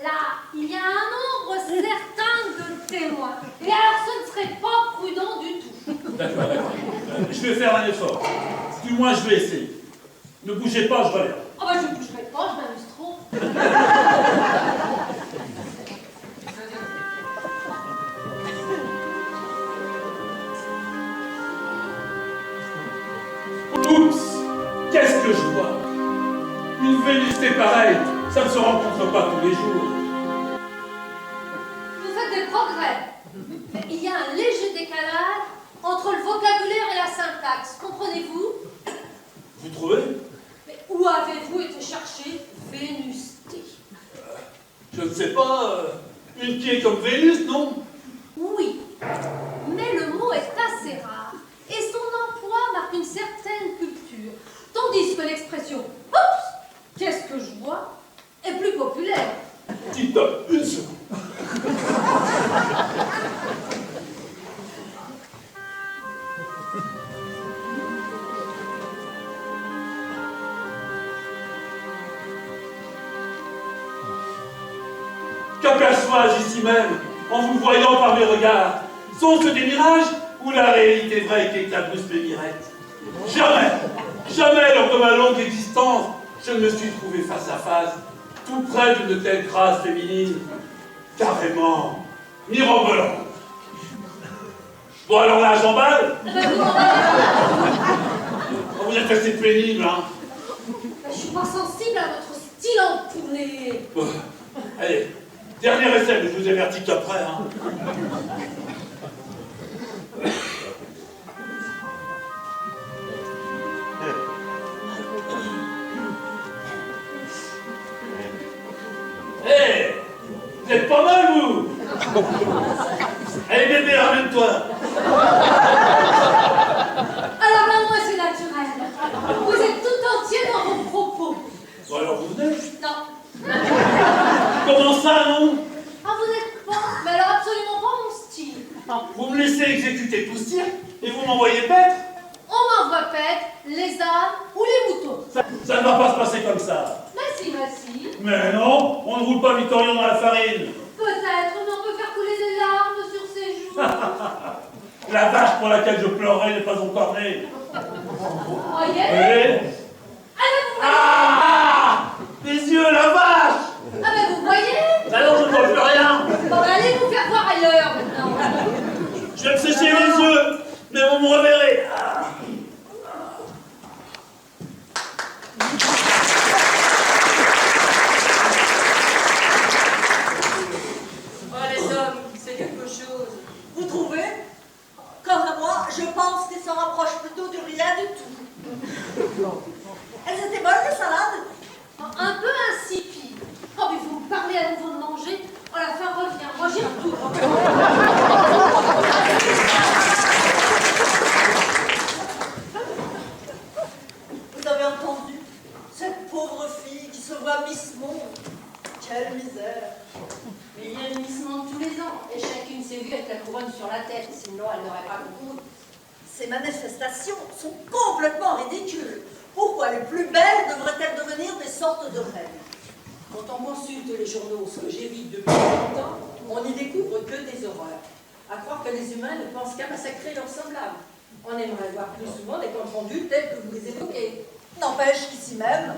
là, il y a un nombre certain de témoins. Et alors, ce ne serait pas prudent du tout. D'accord, d'accord. Je vais faire un effort. Du moins, je vais essayer. Ne bougez pas, je reviens. Ah bah, je ne bougerai pas, je m'amuse trop. Oups! Qu'est-ce que je vois? Une vénusté pareille, ça ne se rencontre pas tous les jours. Vous faites des progrès. Mais il y a un léger décalage entre le vocabulaire et la syntaxe. Comprenez-vous? Vous trouvez? Mais où avez-vous été chercher vénusté? Je ne sais pas. Une qui est comme Vénus, non? Oui, mais le mot est assez rare et son emploi marque une certaine culture, tandis que l'expression « Oups, qu'est-ce que je vois ?» est plus populaire. Tip-top, une seconde. Qu'aperçois-je ici même, en vous voyant par mes regards? Sont-ce des mirages ou la réalité vraie qui éclabousse mes mirettes? Jamais, jamais lors de ma longue existence, je ne me suis trouvé face à face, tout près d'une telle grâce féminine, carrément mirobolante. Bon alors là, j'emballe. Oh, vous êtes assez pénible, hein? Je suis pas sensible à votre style empoulé. Bon, allez, dernier essai, mais je vous avertis qu'après, hein. Hé, vous êtes pas mal, vous. Allez, bébé, ramène-toi. Alors là, moi, c'est naturel. Vous êtes tout entier dans vos propos. Bon, alors vous venez? Non. Comment ça, non? Ah, vous n'êtes pas, mais alors absolument pas mon style. Vous me laissez exécuter tout ce tir et vous m'envoyez paître? On m'envoie paître les ânes ou les moutons. Ça ne va pas se passer comme ça. Mais si. Mais non, on ne roule pas Victorien dans la farine. Peut-être, mais on peut faire couler des larmes sur ses joues. La vache pour laquelle je pleurais n'est pas encore née. Voyez? Oui. Ah! Les yeux, la vache! Ah ben vous voyez? Alors je ne vois plus rien. Bon, allez vous faire voir ailleurs maintenant. Je vais me sécher les yeux, mais on me reverrait. Ah. Oh les hommes, c'est quelque chose. Vous trouvez? Quant à moi, je pense qu'elles s'en rapprochent plutôt de rien du tout. Elles étaient bonnes, les salades? Un peu insipide. Oh mais vous me parlez à nouveau de manger. Oh la faim revient. Moi j'y retourne. Vous avez entendu? Cette pauvre fille qui se voit Miss Monde. Quelle misère! Mais il y a le Miss Monde tous les ans. Et chacune s'est vue avec la couronne sur la tête. Sinon elle n'aurait pas concouru. Ces manifestations sont complètement ridicules. Pourquoi les plus belles devraient-elles devenir des sortes de reines? Quand on consulte les journaux, ce que j'évite depuis longtemps, on n'y découvre que des horreurs. À croire que les humains ne pensent qu'à massacrer leurs semblables. On aimerait voir plus souvent des comptes rendus tels que vous les évoquez. N'empêche qu'ici même,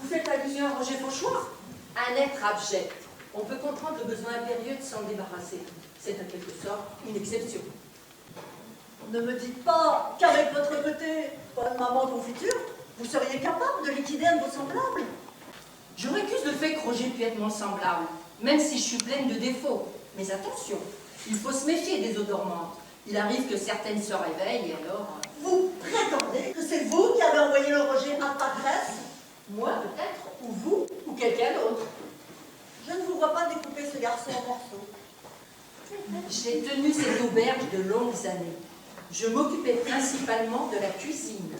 Vous faites allusion à Roger Fauchoir? Un être abject. On peut comprendre le besoin impérieux de s'en débarrasser. C'est en quelque sorte une exception. ne me dites pas qu'avec votre côté, bonne maman confiture, vous seriez capable de liquider un de vos semblables. Je récuse le fait que Roger puisse être mon semblable, même si je suis pleine de défauts. Mais attention, il faut se méfier des eaux dormantes. Il arrive que certaines se réveillent et alors... Vous prétendez que c'est vous qui avez envoyé le Roger à Patresse? Moi peut-être, ou vous, ou quelqu'un d'autre. Je ne vous vois pas découper ce garçon en morceaux. J'ai tenu cette auberge de longues années. Je m'occupais principalement de la cuisine.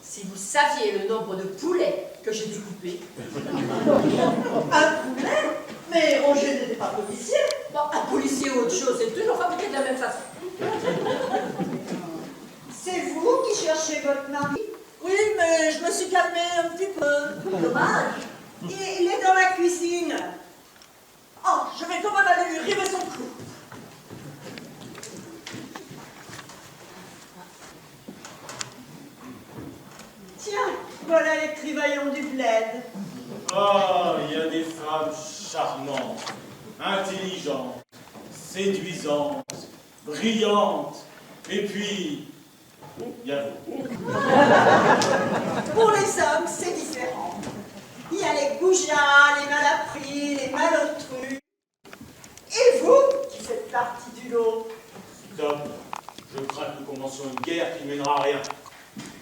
Si vous saviez le nombre de poulets que j'ai découpés... Un poulet? Mais Roger n'était pas policier. Bon, un policier ou autre chose, c'est toujours fabriqué de la même façon. C'est vous qui cherchez votre mari? Oui, mais je me suis calmée un petit peu. Dommage. Il est dans la cuisine. Oh, je vais quand même aller lui river son cou. Tiens, voilà les trivaillons du bled. Ah, il y a des femmes charmantes, intelligentes, séduisantes, brillantes, et puis, il y a vous. Pour les hommes, c'est différent. Il y a les goujats, les malappris, les malotrus. Et vous, qui faites partie du lot? Stop, je crains que nous commencions une guerre qui mènera à rien.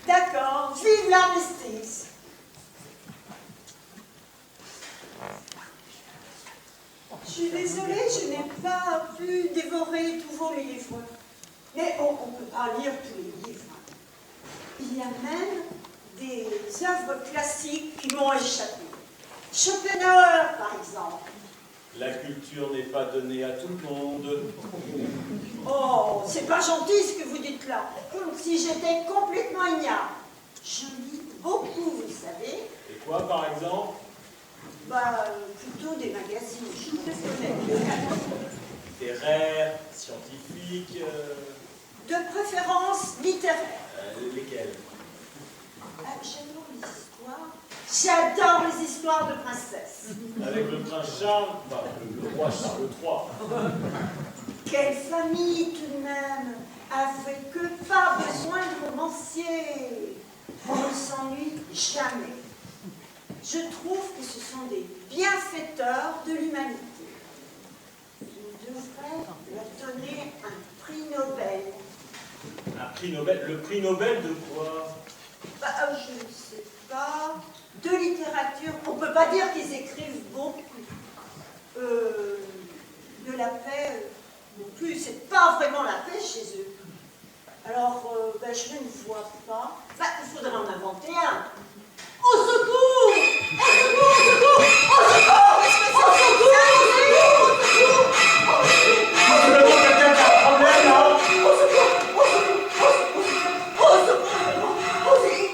D'accord, vive l'armistice. Je suis désolée, je n'ai pas pu dévorer tous vos livres. Mais on ne peut pas lire tous les livres. Il y a même des œuvres classiques qui m'ont échappé. Schopenhauer, par exemple. La culture n'est pas donnée à tout le monde. Oh, c'est pas gentil ce que vous dites là. Comme si j'étais complètement ignare. Je lis beaucoup, vous savez. Et quoi, par exemple? Bah, plutôt des magazines, je préfère. Littéraires, scientifiques... De préférence littéraire. Lesquels? J'adore les histoires de princesses. Avec le prince Charles, enfin, le roi Charles III. Quelle famille tout de même, avec que pas besoin de romancier. On ne s'ennuie jamais. Je trouve que ce sont des bienfaiteurs de l'humanité. On devrait leur donner un prix Nobel. Un prix Nobel? Le prix Nobel de quoi? Bah, je ne sais pas. De littérature. On ne peut pas dire qu'ils écrivent beaucoup. De la paix non plus. C'est pas vraiment la paix chez eux. Alors, je ne vois pas. Bah, il faudrait en inventer un. Au secours! Au secours! Au secours! Au secours! Au secours! Au secours! Vraiment quelqu'un qui a un problème là? Au secours! Au secours! Au secours! Au secours! Au secours!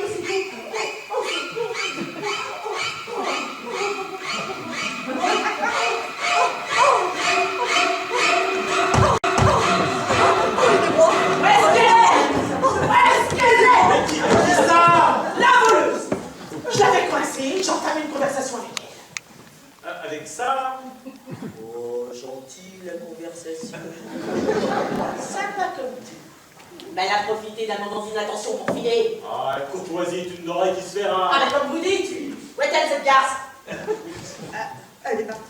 Ben, elle a profité d'un moment d'inattention pour filer. Ah, courtoisie est une oreille qui se fait rare. Ah, mais comme vous dites, où est-elle cette garce? Elle est partie.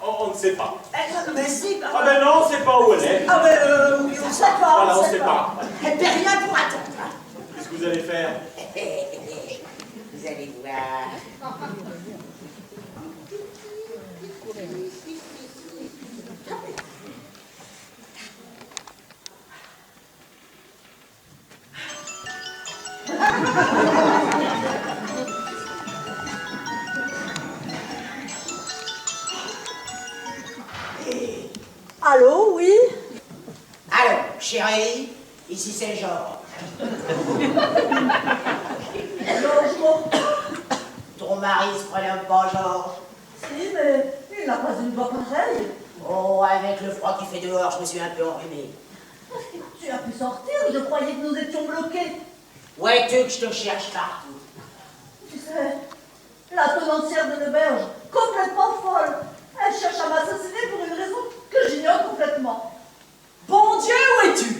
On ne sait pas. Mais si, Ah ben non, on ne sait pas où elle est. Ah ben oui, on sait pas. Voilà, on ne sait pas. Elle fait rien pour attendre. Qu'est-ce que vous allez faire? Vous allez voir. Allô, oui? Allô, chérie, ici c'est Georges. Bonjour. Ton mari se prénomme pas Georges. Si, mais il n'a pas une voix pareille. Oh, avec le froid qu'il fait dehors, je me suis un peu enrhumé. Tu as pu sortir, je croyais que nous étions bloqués. Où es-tu que je te cherche partout? Tu sais, la tenancière de l'auberge, complètement folle. Elle cherche à m'assassiner pour une raison que j'ignore complètement. Bon Dieu, où es-tu?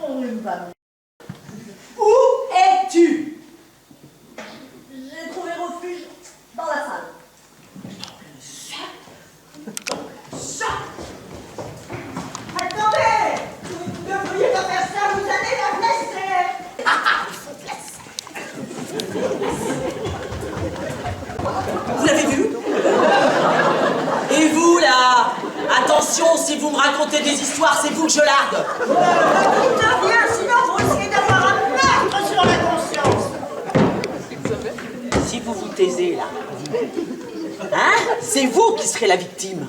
Oh, une femme. Où es-tu? J'ai trouvé refuge dans la salle. Attendez! Vous ne devriez pas faire ça, vous allez la blesser! Vous l'avez vu? Et vous, là? Attention, si vous me racontez des histoires, c'est vous que je largue. Écoutez bien, sinon vous risquez d'avoir un meurtre sur la conscience! Si vous vous taisez, là, hein? C'est vous qui serez la victime.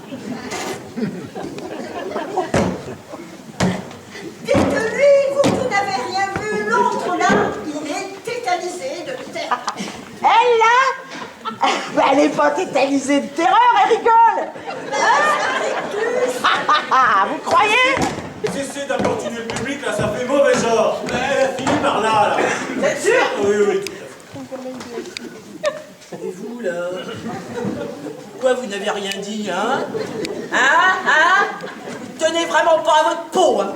Dites-lui, vous n'avez rien vu, l'autre là, il est tétanisé de terreur. Elle, là? Elle est pas tétanisée de terreur, elle rigole. Vous croyez? Cessez d'importuner le public, là, ça fait mauvais genre. Elle a fini par là, là. Vous êtes sûr? Oui, oui, tout à fait. Et vous, là? Pourquoi vous n'avez rien dit, hein? Hein? Tenez vraiment pas à votre peau, hein?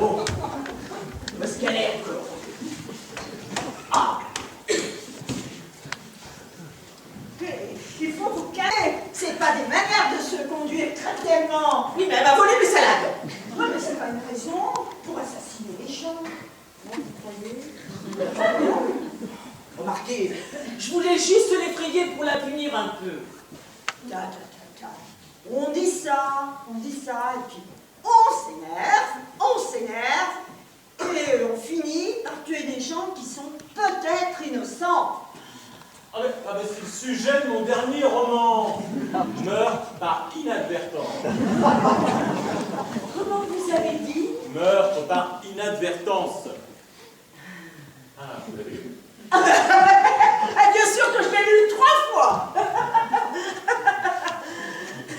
Oh. Où est-ce qu'elle est? Ah! Il faut vous calmer, c'est pas des manières de se conduire tellement. Oui, mais elle m'a volé mes salades. Oui, mais c'est pas une raison pour assassiner les gens. Non, vous croyez? Remarquez, je voulais juste l'effrayer pour la punir un peu. On dit ça, et puis on s'énerve, et on finit par tuer des gens qui sont peut-être innocents. Ah mais c'est le sujet de mon dernier roman. Meurtre par inadvertance. Comment vous avez dit? Meurtre par inadvertance. Ah, vous l'avez lu? Ah, bien sûr que je l'ai lu 3 fois.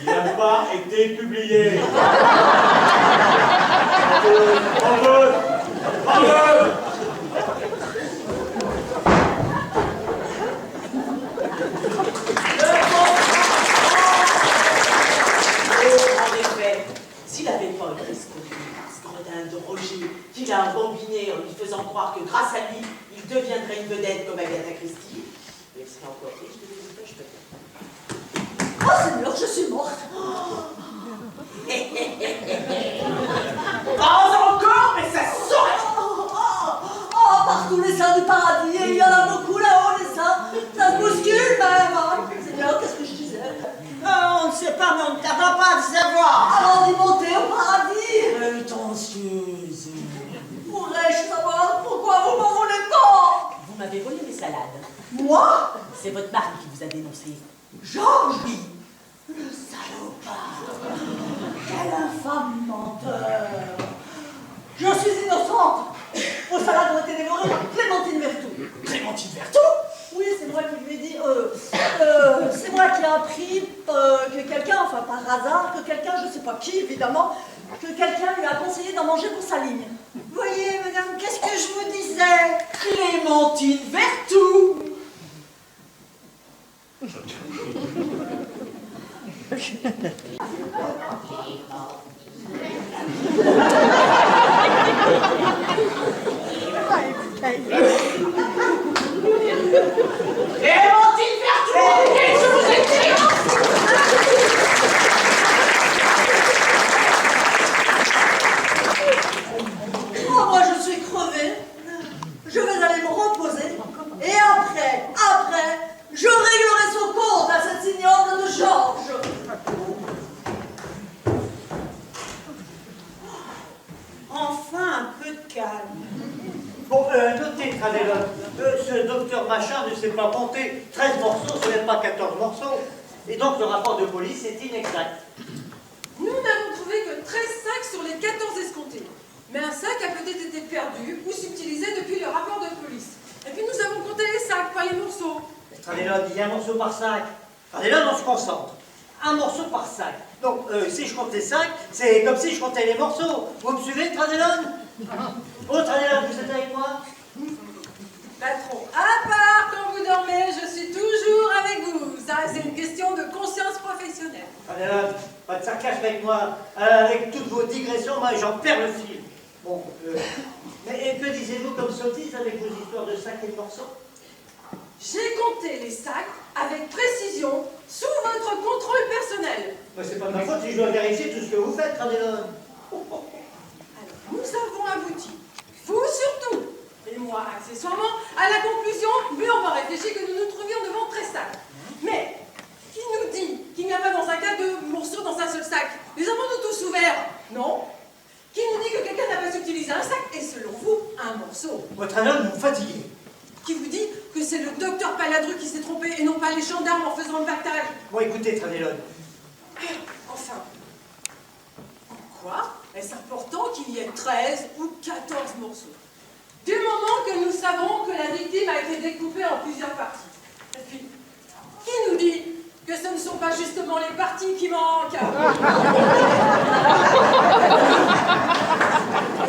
Il n'a pas été publié. Bravo! Bravo! En effet, s'il n'avait pas été escroqué par ce gredin de Roger, qu'il a embobiné en lui faisant croire que grâce à lui, il deviendrait une vedette comme Agatha Christie, il serait encore riche de l'héritage peut-être. Oh Seigneur, je suis morte. Pas encore, mais ça saurait. Oh, par tous les saints du paradis, et il y en a beaucoup là-haut, les saints. Ça se bouscule même. Seigneur, qu'est-ce que je disais? On ne sait pas, mais on ne tardera pas à le savoir. Alors d'y monter au paradis. Prétentieuse. Pourrais-je savoir pourquoi vous m'en voulez tant? Vous m'avez volé mes salades. Moi? C'est votre mari qui vous a dénoncé. Georges? Le salopard. Quel infâme menteur. Je suis innocente. Vos salades ont été dévorées par Clémentine Vertou. Clémentine Vertou? Oui, c'est moi qui lui ai dit, c'est moi qui ai appris que quelqu'un, enfin par hasard, que quelqu'un, je ne sais pas qui évidemment, que quelqu'un lui a conseillé d'en manger pour sa ligne. Voyez, madame, qu'est-ce que je vous disais? Clémentine Vertou. calme. Bon, notez, Tradellone, ce docteur machin ne s'est pas compter 13 morceaux, ce n'est pas 14 morceaux. Et donc le rapport de police est inexact. Nous n'avons trouvé que 13 sacs sur les 14 escomptés. Mais un sac a peut-être été perdu ou subtilisé depuis le rapport de police. Et puis nous avons compté les sacs, pas les morceaux. Tradellone, il y a un morceau par sac. Tradellone, on se concentre. Un morceau par sac. Donc, si je compte les sacs, c'est comme si je comptais les morceaux. Vous me suivez, Tradellone? Oh, Tradellone, vous êtes avec moi? Patron, à part quand vous dormez, je suis toujours avec vous. Ça, c'est une question de conscience professionnelle. Tradellone, pas de sarcasme avec moi. Avec toutes vos digressions, moi, j'en perds le fil. Bon, mais que disiez-vous comme sottise avec vos histoires de sacs et de morceaux? J'ai compté les sacs avec précision sous votre contrôle personnel. Mais c'est pas de ma faute si je dois vérifier tout ce que vous faites, Tradellone. Alors, nous avons abouti, vous surtout, et moi accessoirement, à la conclusion, mûrement réfléchie, que nous nous trouvions devant 13 sacs. Mais, qui nous dit qu'il n'y a pas dans un cas de morceaux dans un seul sac? Nous avons-nous tous ouverts? Non. Qui nous dit que quelqu'un n'a pas utilisé un sac et, selon vous, un morceau? Votre homme vous fatiguez. Qui vous dit que c'est le docteur Paladru qui s'est trompé et non pas les gendarmes en faisant le pactage? Bon, écoutez, Tradellone. Enfin, pourquoi est-ce important qu'il y ait 13 ou 14 morceaux? Du moment que nous savons que la victime a été découpée en plusieurs parties. Et puis, qui nous dit que ce ne sont pas justement les parties qui manquent?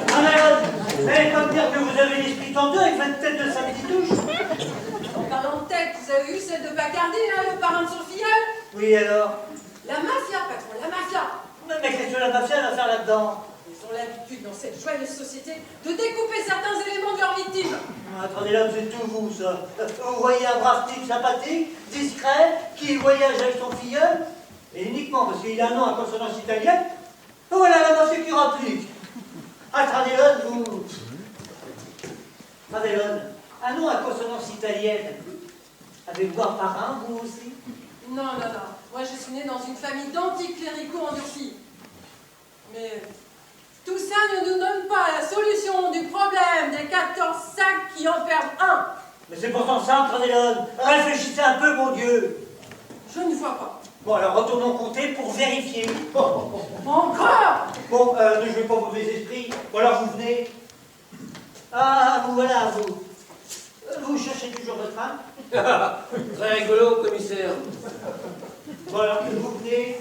Tradellone, vous allez pas me dire que vous avez l'esprit tendu avec votre tête de samedi touche? En parlant de tête, vous avez vu celle de Bacardi, là, le parrain de son filleul? Oui, alors? La mafia, patron, la mafia. Mais qu'est-ce que la mafia va faire là-dedans? Ils ont l'habitude, dans cette joyeuse société, de découper certains éléments de leurs victimes. Attendez là, c'est tout vous, ça. Vous voyez un brave type sympathique, discret, qui voyage avec son filleul, et uniquement parce qu'il a un nom à consonance italienne, voilà la mafia qui rapplique. Ah, Tradellone, vous... Tradellone, un nom à consonance italienne. Avez-vous un parrain, vous aussi? Non, non, non. Moi, je suis née dans une famille d'anticléricaux endurcis. Mais tout ça ne nous donne pas la solution du problème des 14 sacs qui en perdent un. Mais c'est pourtant ça, Tradellone. Réfléchissez un peu, mon Dieu. Je ne vois pas. Bon, alors retournons compter pour vérifier. Encore? Bon, ne jouez pas au mauvais esprit. Ou alors vous venez. Ah, vous voilà, vous. Vous cherchez toujours votre femme? Très rigolo, commissaire. Bon, alors vous venez.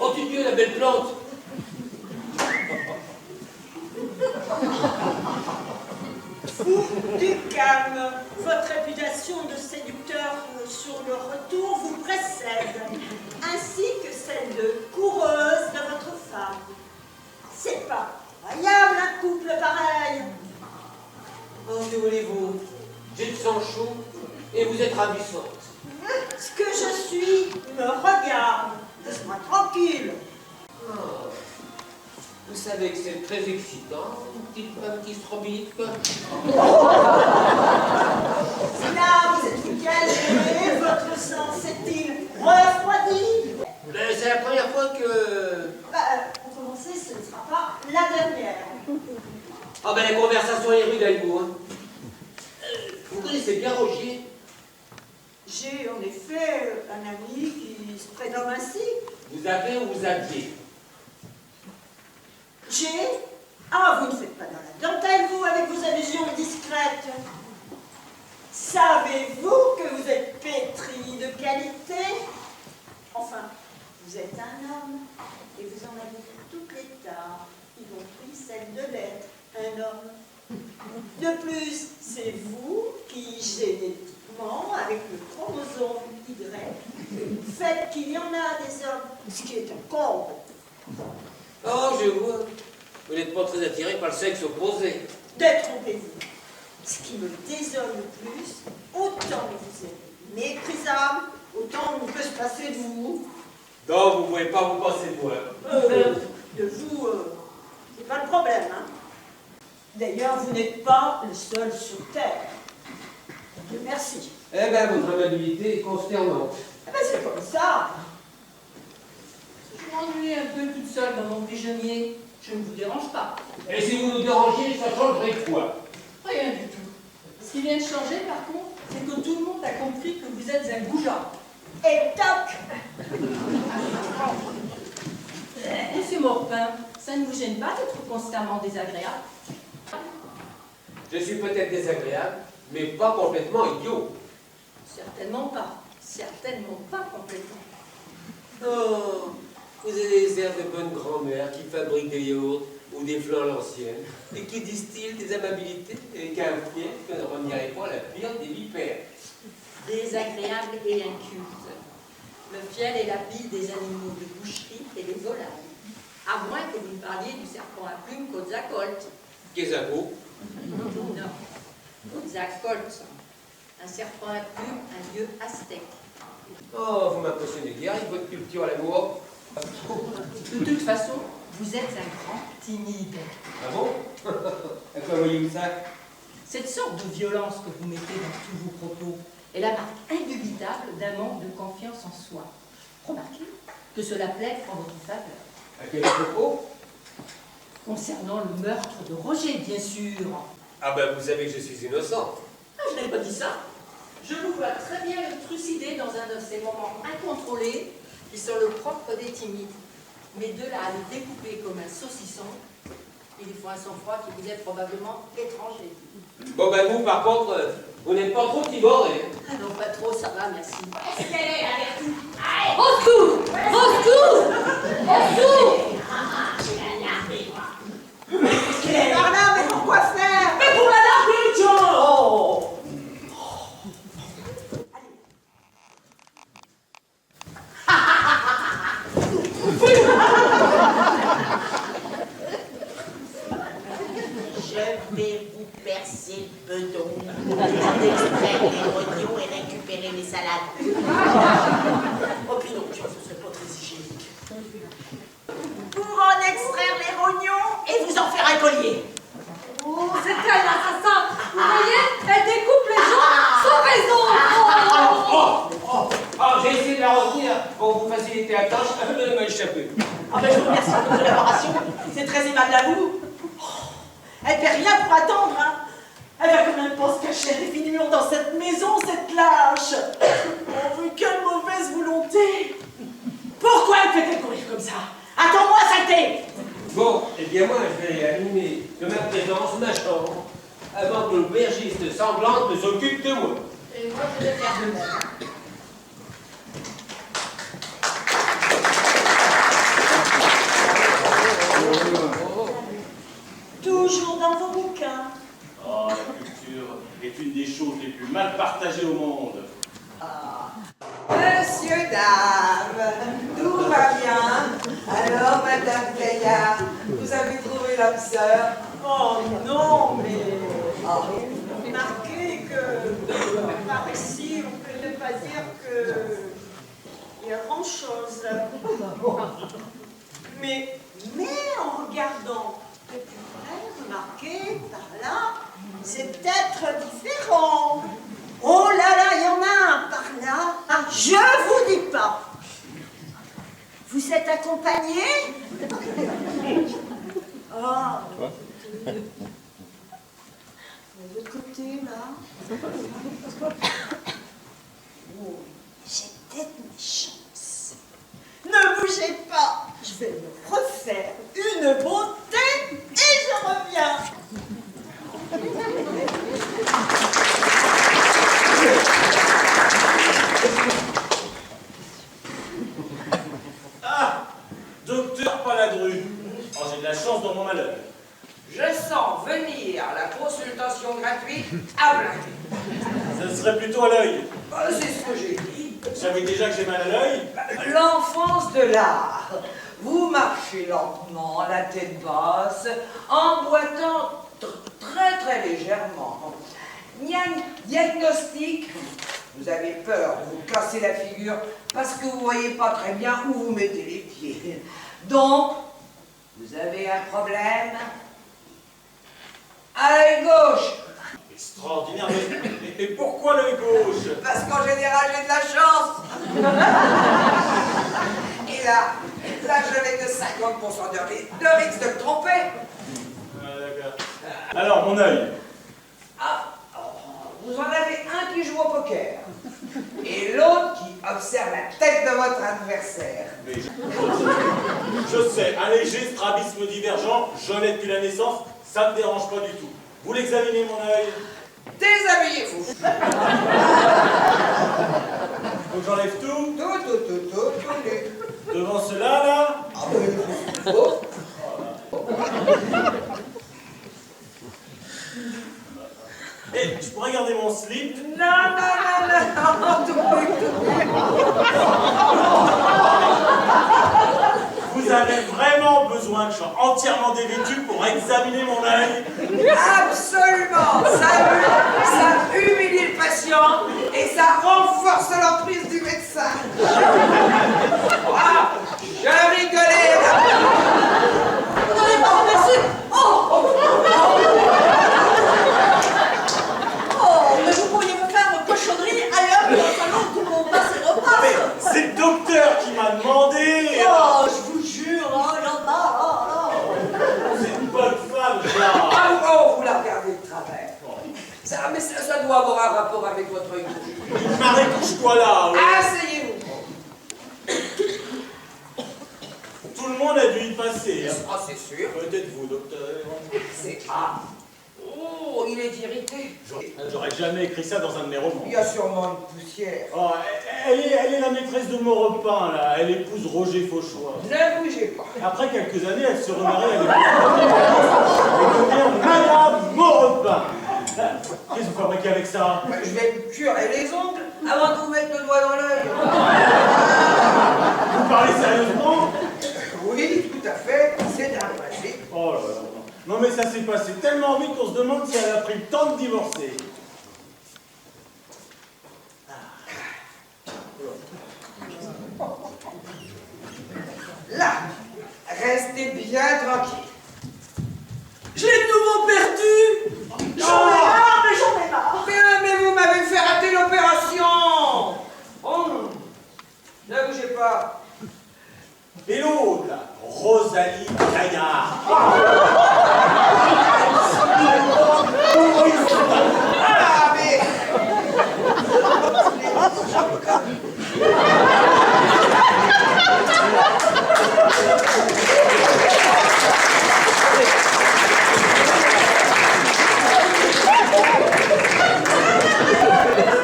Oh, tu Dieu, la belle plante! Du calme. Votre réputation de séducteur sur le retour vous précède, ainsi que celle de coureuse de votre femme. C'est pas incroyable un couple pareil. Oh, que voulez-vous? J'ai le sang chaud et vous êtes ravissante. Ce que je suis me regarde. Laisse-moi tranquille. Oh. Vous savez que c'est très excitant, un petit strobite, quoi. Là, vous êtes calmé, votre sang s'est-il refroidi? C'est la première fois que... Pour commencer, ce ne sera pas la dernière. Ah ben la conversation est rude avec vous, hein. Vous connaissez bien Rogier? J'ai en effet un ami qui se prénomme ainsi. Vous avez ou vous aviez? J'ai? Ah, vous ne faites pas dans la dentelle, vous, avec vos allusions discrètes. Savez-vous que vous êtes pétri de qualité? Enfin, vous êtes un homme, et vous en avez fait toutes les tâches. de l'être un homme. De plus, c'est vous qui, génétiquement, avec le chromosome Y, faites qu'il y en a des hommes, ce qui est un comble. Oh, je vois. Vous n'êtes pas très attiré par le sexe opposé. Détrompez-vous. Ce qui me désole le plus, autant vous êtes méprisable, autant on peut se passer de vous. Donc, vous ne pouvez pas vous passer de moi. De vous, c'est pas le problème, hein. D'ailleurs, vous n'êtes pas le seul sur Terre. Dieu merci. Eh bien, votre amabilité est consternante. Eh ben, c'est comme ça. Je m'ennuie un peu toute seule dans mon pigeonnier. Je ne vous dérange pas. Et si vous nous dérangiez, ça changerait quoi? Rien du tout. Ce qui vient de changer, par contre, c'est que tout le monde a compris que vous êtes un goujat. Et toc! Monsieur Morpin, ça ne vous gêne pas d'être constamment désagréable? Je suis peut-être désagréable, mais pas complètement idiot. Certainement pas. Certainement pas complètement. Oh, vous avez des airs de bonne grand-mère qui fabrique des yaourts ou des fleurs à l'ancienne et qui distille des amabilités avec un fiel que ne renierait pas la pire des vipères. Désagréable et inculte. Le fiel est la bile des animaux de boucherie et des volailles. À moins que vous me parliez du serpent à plumes Quetzalcoatl. Quetzalcoatl? Non. Quetzalcoatl. Un serpent à plumes, un dieu aztèque. Oh, vous m'impressionnez bien avec votre culture à l'amour. De toute façon, vous êtes un grand timide. Ah bon? À quoi voyez-vous ça? Cette sorte de violence que vous mettez dans tous vos propos est la marque indubitable d'un manque de confiance en soi. Remarquez que cela plaide en votre faveur. À quel propos? Concernant le meurtre de Roger, bien sûr. Ah ben, vous savez que je suis innocent. Ah, je n'avais pas dit ça. Je vous vois très bien le trucider dans un de ces moments incontrôlés qui sont le propre des timides. Mais de là à le découper comme un saucisson, il faut un sang-froid qui vous est probablement étranger. Bon ben vous, par contre, vous n'êtes pas trop timoré. Ah non, pas trop, ça va, merci. Est-ce qu'elle est la vertu? Au secours! Au secours! Au secours! Qu'est-ce qu'elle est par là? Mais pourquoi faire? Mais pour la larguer, John! Oh! Je vais vous percer le bedon en extraire les oignons et récupérer les salades. Oh, puis non, ce serait pas très hygiénique. Pour en extraire les oignons et vous en faire un collier. Oh, c'est elle l'assassin! Vous voyez? Elle découpe les gens sans raison! Oh, j'ai essayé de la retenir pour vous faciliter la tâche, elle m'a échappé. Ah ben, je vous remercie de votre collaboration. C'est très aimable à vous. Oh, elle fait rien pour attendre, hein. Elle va quand même pas se cacher indéfiniment dans cette maison, cette lâche. Oh, mais quelle mauvaise volonté. Pourquoi elle fait-elle courir comme ça? Attends-moi, saleté! Bon, eh bien moi, je vais allumer de ma présence ma chambre avant que l'aubergiste sanglante ne s'occupe de moi. Et moi, je vais faire de même. Toujours dans vos bouquins. Oh, la culture est une des choses les plus mal partagées au monde. Monsieur, dame, tout va bien. Alors, madame Gaillard, vous avez trouvé l'âme sœur? Oh non, mais... Remarquez que par ici, on peut ne pas dire que... il y a grand-chose. Mais en regardant de plus près, remarquez, par là, c'est peut-être différent. Oh là là, il y en a un par là. Ah, je vous dis pas. Vous êtes accompagné? Ah. De l'autre côté, là. Oh, j'ai peut-être mes chances. Ne bougez pas. Je vais me refaire une beauté et je reviens. Ah, docteur Paladru. Oh, j'ai de la chance dans mon malheur. Je sens venir la consultation gratuite à plein. Ce serait plutôt à l'œil. C'est ce que j'ai dit. Vous savez déjà que j'ai mal à l'œil? L'enfance de l'art. Vous marchez lentement, la tête basse, en boitant très très légèrement. Diagnostic. Vous avez peur de vous casser la figure parce que vous ne voyez pas très bien où vous mettez les pieds. Donc, vous avez un problème à l'œil gauche. Extraordinaire, mais pourquoi l'œil gauche? Parce qu'en général, j'ai de la chance. Et là, je n'ai que 50% de risque de me tromper. D'accord. Alors, mon œil. Vous en avez un qui joue au poker et l'autre qui observe la tête de votre adversaire. Mais je sais, un léger strabisme divergent, je l'ai depuis la naissance, ça ne me dérange pas du tout. Vous l'examinez, mon œil? Déshabillez-vous. Donc j'enlève tout? Tout. Devant cela, là? Ah ben, oh. Et je pourrais garder mon slip? Non, tout. Vous avez vraiment besoin que je sois entièrement dévêtu pour examiner mon œil? Absolument. Ça humilie le patient et ça renforce l'emprise du médecin. Ah, je rigolais là. Vous n'allez pas remercier. Mais vous pourriez me faire vos cochonneries ailleurs que dans le salon où tout le monde passe et repasse. Mais c'est le docteur qui m'a demandé. Je vous jure, il y en a, C'est une bonne femme, ça. Vous la regardez de travers. Ça doit avoir un rapport avec votre œil gauche. Marie, couche-toi là. Ouais. Asseyez-vous. Tout le monde a dû y passer. Hein. Ah, c'est sûr. Peut-être vous, docteur. C'est Oh, il est irrité. J'aurais jamais écrit ça dans un de mes romans. Il y a sûrement une poussière. Oh, elle est la maîtresse de Maurepas, là. Elle épouse Roger Fauchois. Ne bougez pas. Après quelques années, elle se remariait avec Madame Maurepas. Qu'est-ce que vous fabriquez avec ça? Je vais me curer les ongles avant de vous mettre le doigt dans l'œil. Vous parlez sérieusement? Oui, tout à fait. C'est un principe. Oh là là. Non mais ça s'est passé tellement vite qu'on se demande si elle a pris le temps de divorcer. Là, restez bien tranquille. J'ai de nouveau perdu. J'en ai marre. Mais vous m'avez fait rater l'opération. Oh, ne bougez pas. Et l'autre, là, Rosalie Gaillard. Ah, mais...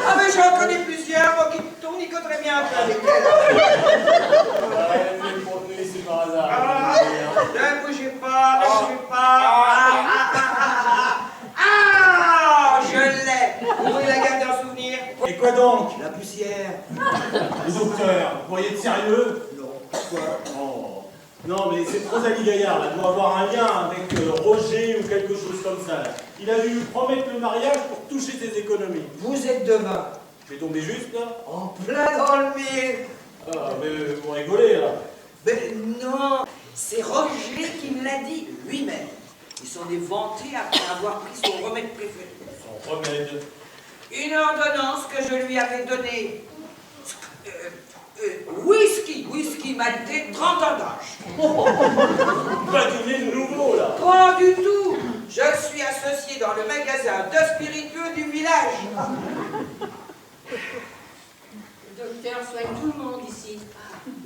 Ah, mais j'en connais plusieurs, moi qui tournicoterais bien un peu avec elle. C'est par hasard. Ne bougez pas, ne bougez pas. Je l'ai. Vous voulez la garder en souvenir? Et quoi donc? La poussière. Le docteur, vous voyez de sérieux? Non. Pourquoi? Oh. Non, mais cette Rosalie Gaillard, elle doit avoir un lien avec Roger ou quelque chose comme ça. Là. Il a dû lui promettre le mariage pour toucher ses économies. Vous êtes demain. Je vais tomber juste, là? En plein dans le mille. Ah, mais vous rigolez, là. Mais non, c'est Roger qui me l'a dit lui-même. Il s'en est vanté après avoir pris son remède préféré. Son remède? Une ordonnance que je lui avais donnée. Whisky maltais, 30 ans d'âge. Pas donné de nouveau, là. Pas du tout. Je suis associé dans le magasin de spiritueux du village. Le docteur soigne tout le monde ici.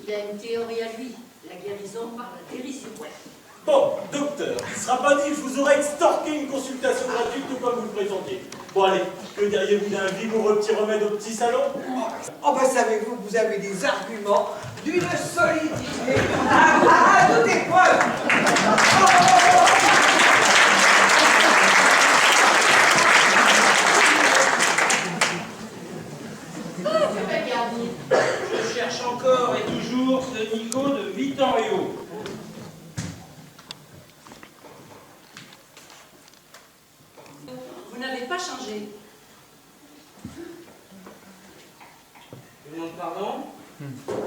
Il a une théorie à lui, la guérison par la dérision. Bon, docteur, il ne sera pas dit que je vous aurais extorqué une consultation gratuite tout comme vous le présentiez. Bon, allez, que diriez-vous d'un vigoureux petit remède au petit salon? Oh, ben savez-vous, vous avez des arguments d'une solidité à toute épreuve. changé. Tout le monde pardon?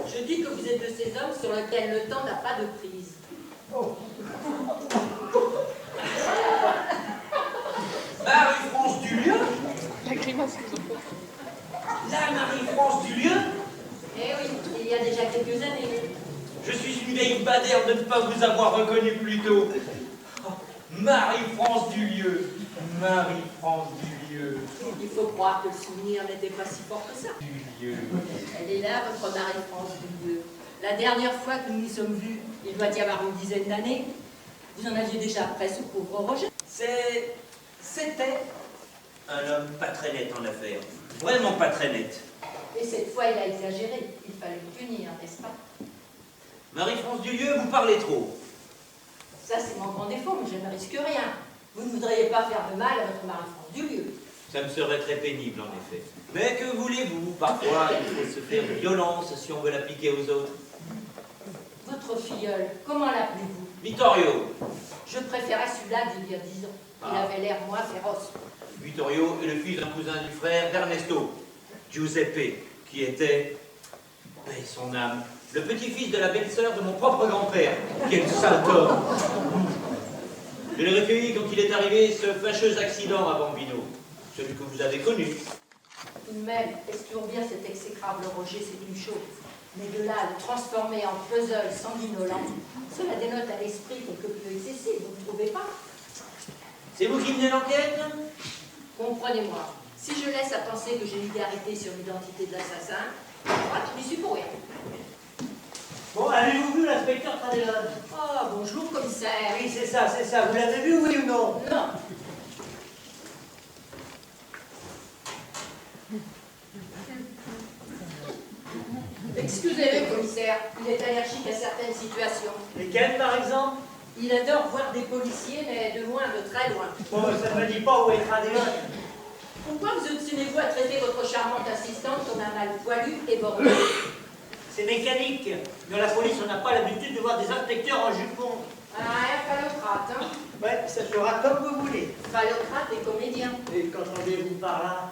Je dis que vous êtes de ces hommes sur lesquels le temps n'a pas de prise. Marie-France Dulieu? La grimace qu'ils ont fait. La Marie-France Dulieu? Eh oui, il y a déjà quelques années. Je suis une vieille badère de ne pas vous avoir reconnu plus tôt. Oh, Marie-France Dulieu. Marie-France Dulieu. Il faut croire que le souvenir n'était pas si fort que ça. Dulieu. Elle est là, votre Marie-France Dulieu. La dernière fois que nous nous sommes vus, il doit y avoir une dizaine d'années, vous en aviez déjà presse au pauvre Roger. C'était un homme pas très net en affaires. Vraiment pas très net. Et cette fois, il a exagéré. Il fallait le punir, n'est-ce pas? Marie-France Dulieu, vous parlez trop. Ça, c'est mon grand défaut, mais je ne risque rien. Vous ne voudriez pas faire de mal à votre Marie-France Dulieu. Ça me serait très pénible, en effet. Mais que voulez-vous? Parfois, il faut se faire violence si on veut l'appliquer aux autres. Votre filleul, comment l'appelez-vous? Vittorio. Je préférais celui-là d'il y a 10 ans. Il avait l'air moins féroce. Vittorio est le fils d'un cousin du frère d'Ernesto, Giuseppe, qui était, paix son âme, le petit-fils de la belle-sœur de mon propre grand-père. Quel sale homme! Je l'ai recueilli quand il est arrivé ce fâcheux accident à Bambino, celui que vous avez connu. Tout de même, explore cet exécrable Roger, c'est une chose. Mais de là à le transformer en puzzle sanguinolent, cela dénote à l'esprit quelque peu excessif, vous ne trouvez pas? C'est vous qui menez l'enquête? Comprenez-moi, si je laisse à penser que j'ai une idée arrêtée sur l'identité de l'assassin, moi, je n'y suis pour rien. Bon, avez-vous vu l'inspecteur Tradelon? Oh, bonjour, commissaire. Oui, c'est ça, c'est ça. Vous l'avez vu, oui ou non? Non. Excusez-le, commissaire, il est allergique à certaines situations. Lesquelles, par exemple? Il adore voir des policiers, mais de loin, de très loin. Bon, ça ne me dit pas où est Tradelon. Pourquoi vous obstinez-vous à traiter votre charmante assistante comme un mal poilu et borné? C'est mécanique. Dans la police, on n'a pas l'habitude de voir des inspecteurs en jupon. Ah, un phallocrate, hein? Ouais, ça sera comme vous voulez. Phallocrate et comédien. Et qu'entendez-vous par là?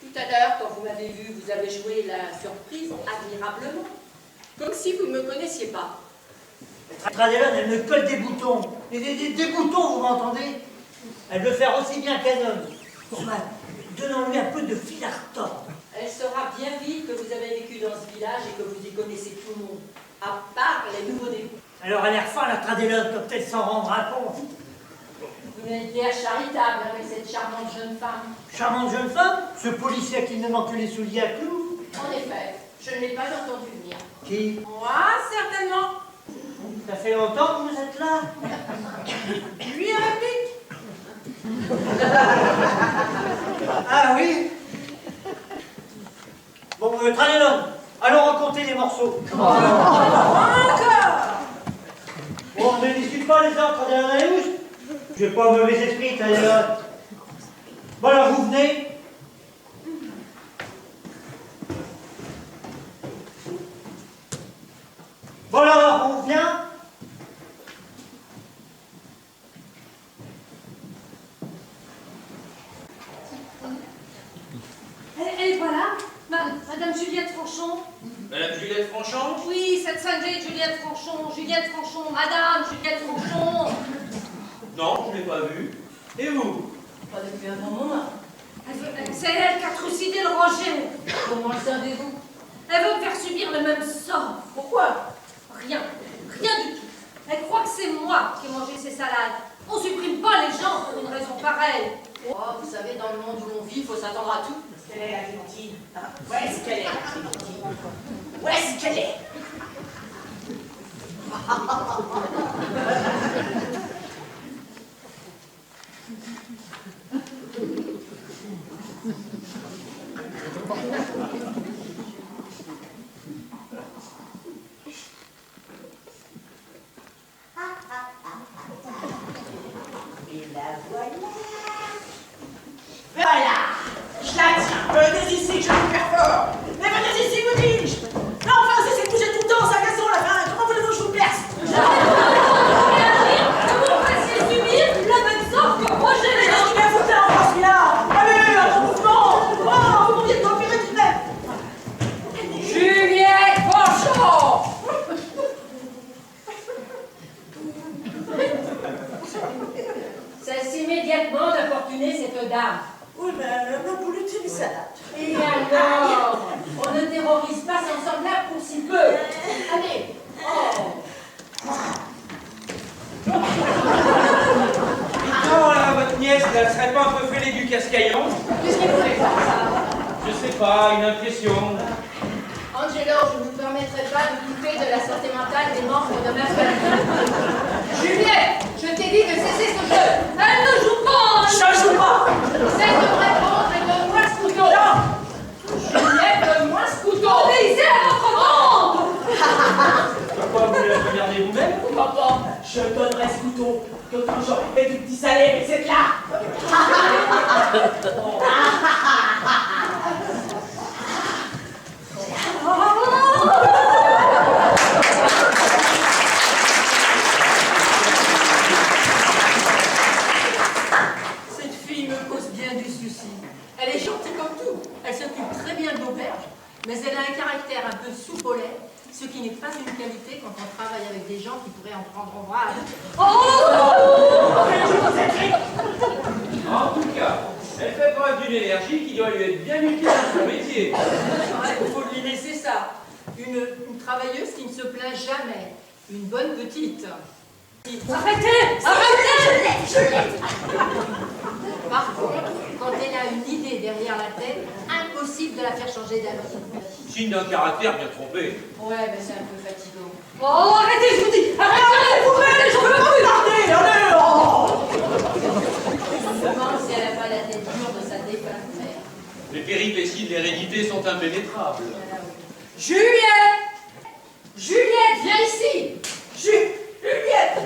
Tout à l'heure, quand vous m'avez vu, vous avez joué la surprise admirablement. Comme si vous ne me connaissiez pas. Tradelon, elle me colle des boutons. Des boutons, vous m'entendez? Elle veut faire aussi bien qu'un homme. Bon, ben, donnons-lui un peu de fil à retordre. Elle saura bien vite que vous avez vécu dans ce village et que vous y connaissez tout le monde, à part les nouveaux débuts. Alors, elle a l'air fin, la Tradelon, comme elle s'en rendra compte. Vous n'êtes guère charitable avec cette charmante jeune femme. Charmante jeune femme? Ce policier à qui ne manque que les souliers à clous? En effet, je ne l'ai pas entendu venir. Qui? Moi, certainement. Ça fait longtemps que vous êtes là? Lui réplique. Ah oui? Bon, Tradelon, allons recompter les morceaux. Encore. Bon, ne discute pas les autres, Tradelon, allez où? J'ai pas un mauvais esprit, Tradelon. Bon, alors vous venez. Bon, alors, on vient. Elle est pas là? Madame Juliette Franchon? Madame Juliette Franchon? Oui, cette cinglée Juliette Franchon. Juliette Franchon, Madame Juliette Franchon. Non, je ne l'ai pas vue. Et vous? Pas depuis un bon moment. C'est elle qui a trucidé le Roger. Comment le savez-vous? Elle veut me faire subir le même sort. Pourquoi? Rien du tout. Elle croit que c'est moi qui ai mangé ses salades. On supprime pas les gens pour une raison pareille. Oh, vous savez, dans le monde où l'on vit, il faut s'attendre à tout. Où est-ce qu'elle est, la Clémentine? Où est-ce qu'elle est, la Clémentine? Où est-ce qu'elle est? Et la voilà. Voilà. Je la tiens. Venez ici, je vous perfore. Mais venez ici, vous dis-je. Non, enfin, c'est de bouger tout le temps, ça agaçant la fin. Comment voulez-vous que je vous perce? Que vous me fassiez subir le même sort que Roger. Mais qu'est-ce qui vient foutre là, encore celui-là? Ah, bêtement d'importuner cette dame. Oui, mais elle n'a voulu tirer sa date. Et alors, on ne terrorise pas son semblable pour si peu. Allez. Oh. Non, là, votre nièce, elle serait pas un peu fêlée du cascaillon? Qu'est-ce qu'il voulait faire ça? Je sais pas, une impression. Angelo, je ne vous permettrai pas de couper de la santé mentale des membres de ma famille. Juliette, je t'ai dit de cesser ce jeu. Elle ne joue pas. Je joue pas. Cesse de me répondre et donne-moi ce couteau. Juliette, donne-moi ce couteau. Obéissez à votre bande. Pourquoi vous voulez la regarder vous-même? Papa, je donnerai ce couteau. D'autant j'aurais fait du petit salé, mais c'est là. Cette fille me cause bien du souci. Elle est gentille comme tout. Elle s'occupe très bien de l'auberge, mais elle a un caractère un peu soupolé, ce qui n'est pas une qualité quand on travaille avec des gens qui pourraient en prendre ombrage. En tout cas, elle fait preuve d'une énergie qui doit lui être bien utile dans son métier. Il faut lui laisser ça. Une travailleuse qui ne se plaint jamais. Une bonne petite. Arrêtez. Arrêtez. Par contre, quand elle a une idée derrière la tête, impossible de la faire changer d'avis. Signe d'un caractère bien trompé. Ouais, mais c'est un peu fatigant. Oh, arrêtez, je vous dis. Arrêtez, vous m'aidez, je veux pas vous garder. Allez, Seulement si elle n'a pas la tête dure de sa défunte mère. Les péripéties de l'hérédité sont impénétrables. Juliette. Juliette, viens ici. Juliette.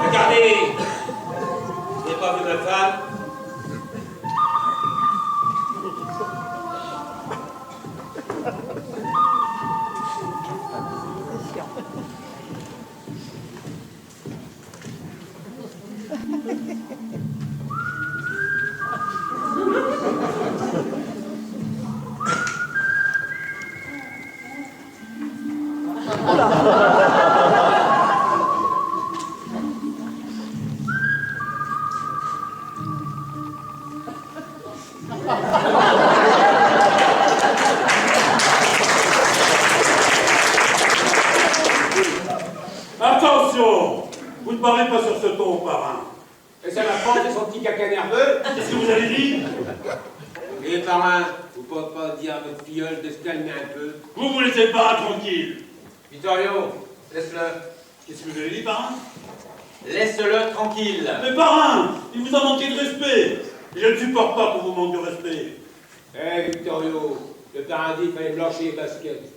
Regardez, vous n'avez pas vu ma femme? Attention! Vous ne parlez pas sur ce ton au parrain. Et ça la porte de son petit caca nerveux? Qu'est-ce que vous avez dit? Et parrain, vous ne pouvez pas dire à votre filleule de se calmer un peu? Vous laissez pas tranquille. Vittorio, laisse-le. Qu'est-ce que vous avez dit, parrain? Laisse-le tranquille. Mais parrain, il vous a manqué de respect. Et je ne supporte pas qu'on vous manque de respect. Eh, Vittorio, le parrain dit qu'il fallait blanchir les baskets.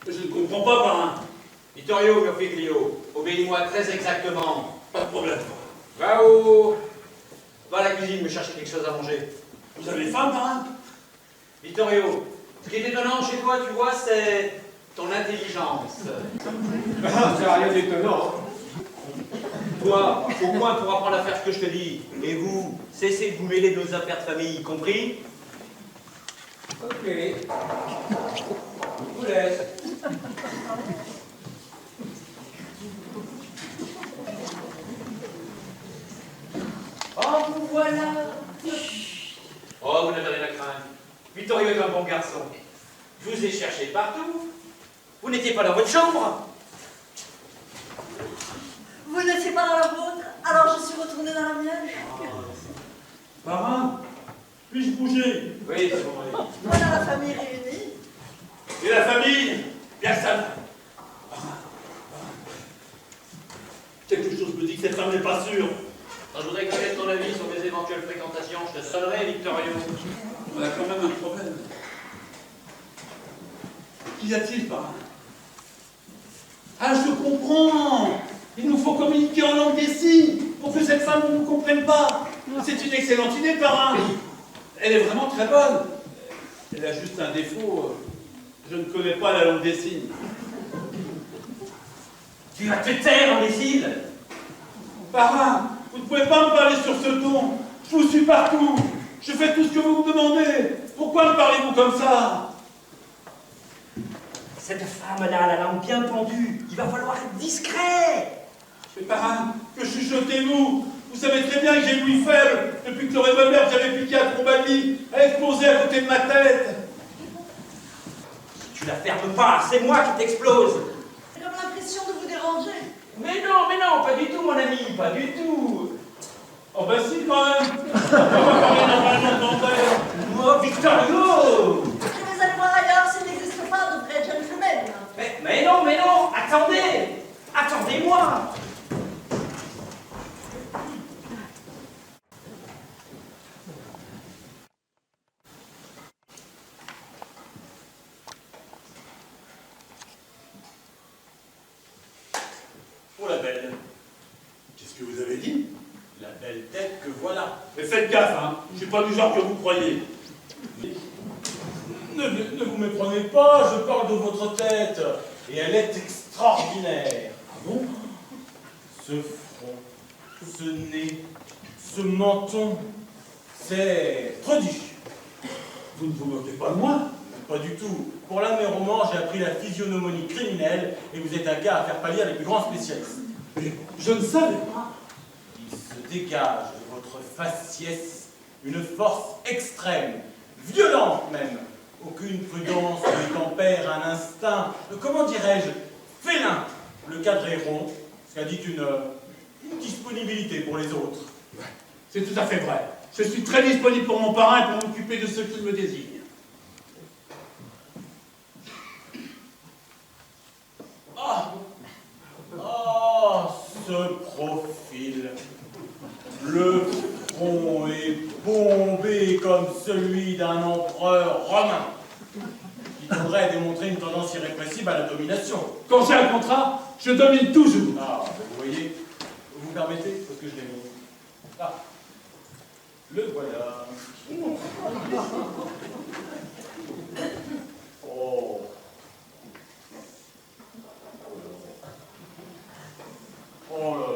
Je ne comprends pas, parrain. Vittorio, mio figlio, obéis-moi très exactement. Pas de problème. Va où? Va à la cuisine me chercher quelque chose à manger. Vous avez faim, parrain? Vittorio, ce qui est étonnant chez toi, tu vois, c'est ton intelligence. C'est rien d'étonnant. Toi, au moins pour apprendre à faire ce que je te dis. Et vous, cessez de vous mêler de nos affaires de famille, compris? Ok. Je vous laisse. Oh, vous voilà. Oh, vous n'avez rien à craindre. Vittorio est un bon garçon. Je vous ai cherché partout. Vous n'étiez pas dans votre chambre. Vous n'étiez pas dans la vôtre, alors je suis retournée dans la mienne. Parrain, puis-je bouger? Oui, c'est bon. Voilà la famille réunie. Et la famille? Bien ça. Quelque chose me dit que cette femme n'est pas sûre. Quand je voudrais connaître ton avis sur mes éventuelles fréquentations, je te sonnerai, Vittorio. On a quand même un problème. Qu'y a-t-il, parrain? Ah, je comprends! Il nous faut communiquer en langue des signes pour que cette femme ne nous comprenne pas. C'est une excellente idée, parrain. Elle est vraiment très bonne. Elle a juste un défaut. Je ne connais pas la langue des signes. Tu vas te taire, imbécile! Parrain, vous ne pouvez pas me parler sur ce ton. Je vous suis partout. Je fais tout ce que vous me demandez. Pourquoi me parlez-vous comme ça? Cette femme-là a la langue bien pendue. Il va falloir être discret. Mais parrain, que chuchotez-vous? Vous savez très bien que j'ai l'ouïe faible depuis que le revolver que j'avais piqué à Trombadie a explosé à côté de ma tête. Si tu la fermes pas, c'est moi qui t'explose. J'ai comme l'impression de vous déranger. Mais non, pas du tout, mon ami, pas du tout. Oh ben si, quand même. On va pas parler normalement de mon père. Oh, Victor Hugo! Je vais aller voir ailleurs s'il n'existe pas de vrais gentlemen. Mais non, attendez! Attendez-moi! Oh la belle. Qu'est-ce que vous avez dit? La belle tête que voilà. Mais faites gaffe, hein. Je suis pas du genre que vous croyez. Ne vous méprenez pas, je parle de votre tête. Et elle est extraordinaire. Ah bon? Ce front, ce nez, ce menton, c'est prodigieux. Vous ne vous moquez pas de moi? Pas du tout. Pour l'un de mes romans, j'ai appris la physionomonie criminelle et vous êtes un gars à faire pâlir les plus grands spécialistes. Mais je ne savais pas. Il se dégage de votre faciès une force extrême, violente même. Aucune prudence ne tempère un instinct, comment dirais-je, félin. Le cadre est rond, ce qu'indique une disponibilité pour les autres. C'est tout à fait vrai. Je suis très disponible pour mon parrain et pour m'occuper de ceux qui me désignent. Ce profil. Le front est bombé comme celui d'un empereur romain, qui devrait démontrer une tendance irrépressible à la domination. Quand j'ai un contrat, je domine toujours. Ah, vous voyez, vous permettez, parce que je l'ai mis. Ah, le voilà. Oh. Oh là.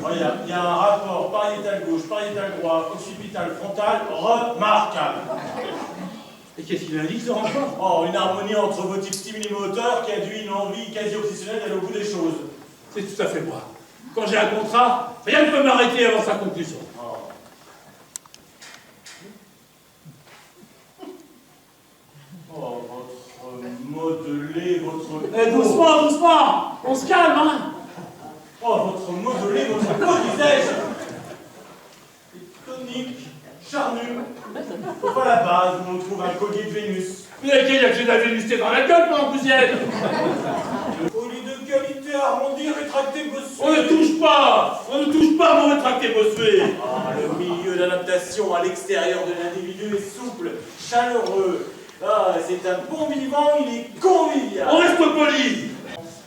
Oh, il y a un rapport pariétal gauche, pariétal droit, occipital frontal remarquable. Et qu'est-ce qu'il indique ce rapport? Oh, une harmonie entre vos types stimuli-moteurs qui induit une envie quasi obsessionnelle d'aller au bout des choses. C'est tout à fait moi. Quand j'ai un contrat, rien ne peut m'arrêter avant sa conclusion. Oh, votre modelé, votre... Eh, doucement, doucement. On se calme, hein. Oh, votre modelé, votre peau, disais-je. Tonique, charnu. Enfin, à la base, on trouve un collier de Vénus. Mais il y a que j'ai de la vénusté dans la gueule pendant que vous y êtes. Collier de qualité arrondi, rétracté, bossué. On ne touche pas. On ne touche pas mon rétracté bossué. Ah, le milieu d'adaptation à l'extérieur de l'individu est souple, chaleureux. Ah, c'est un bon vivant, il est convivial. On reste poli.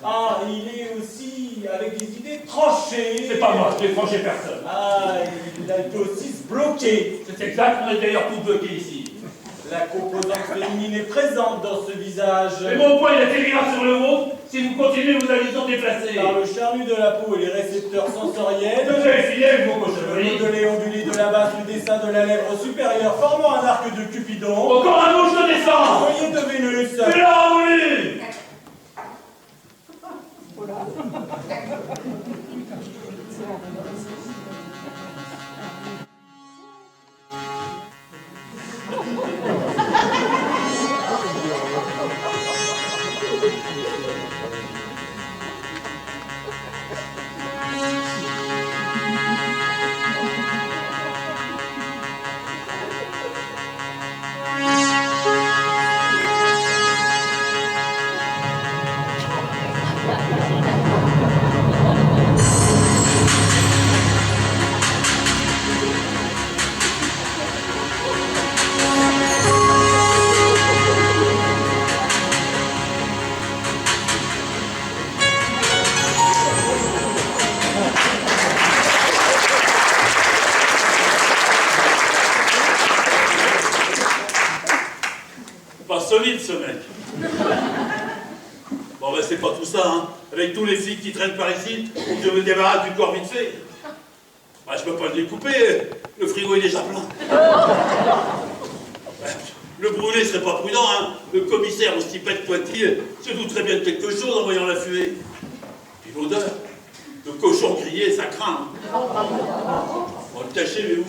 Ah, il est aussi avec des idées tranchées. C'est pas moi, je n'ai tranché personne. Ah, il a été aussi bloqué. C'est exact, on est d'ailleurs tous bloqués ici. La composante féminine est présente dans ce visage. Mais mon poing, il atterrira sur le vôtre si vous continuez vos allusions déplacées. Par le charnu de la peau et les récepteurs sensoriels. Vous avez fini avec vos cochonneries. Le modelé ondulé de la base du dessin de la lèvre supérieure formant un arc de Cupidon. Encore un mot, je descends. Collier de Vénus. C'est là, oui. Pas solide ce mec. Bon ben c'est pas tout ça, hein. avec tous les flics qui traînent par ici, pour que je me débarrasse du corps vite fait. Bah, je peux pas le découper, le frigo est déjà plein. Le brûler serait pas prudent, hein. Le commissaire au stipette pointillé se douterait bien de quelque chose en voyant la fumée. Puis l'odeur, le cochon grillé, ça craint. On va le cacher, mais où?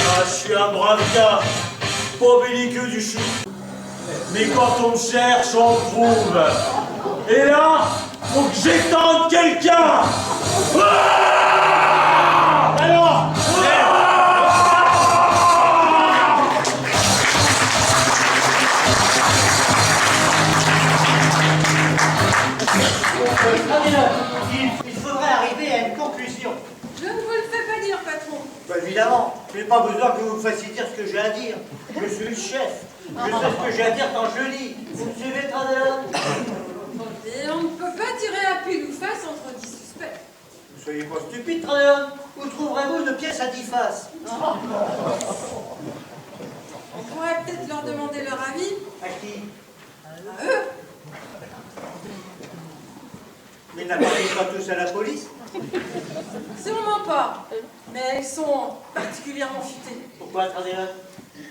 Ah, je suis un brave gars, pas belliqueux du chou. Mais quand on me cherche, on me trouve. Et là, faut que j'étende quelqu'un. Ah alors Il faudrait arriver à une conclusion. Je ne vous le fais pas dire, patron. Bah, évidemment, je n'ai pas besoin que vous me fassiez dire ce que j'ai à dire. Je suis le chef. Je sais ce que j'ai à dire quand je lis. Vous me suivez, Tradelon? Et on ne peut pas tirer à pile ou face entre 10 suspects. Ne soyez pas stupide, Tradelon. Où trouverez-vous une pièce à 10 faces? On pourrait peut-être leur demander leur avis. À qui? À eux. Mais n'appartenez pas tous à la police? Sûrement pas. Mais ils sont particulièrement futés. Pourquoi, Tradelon?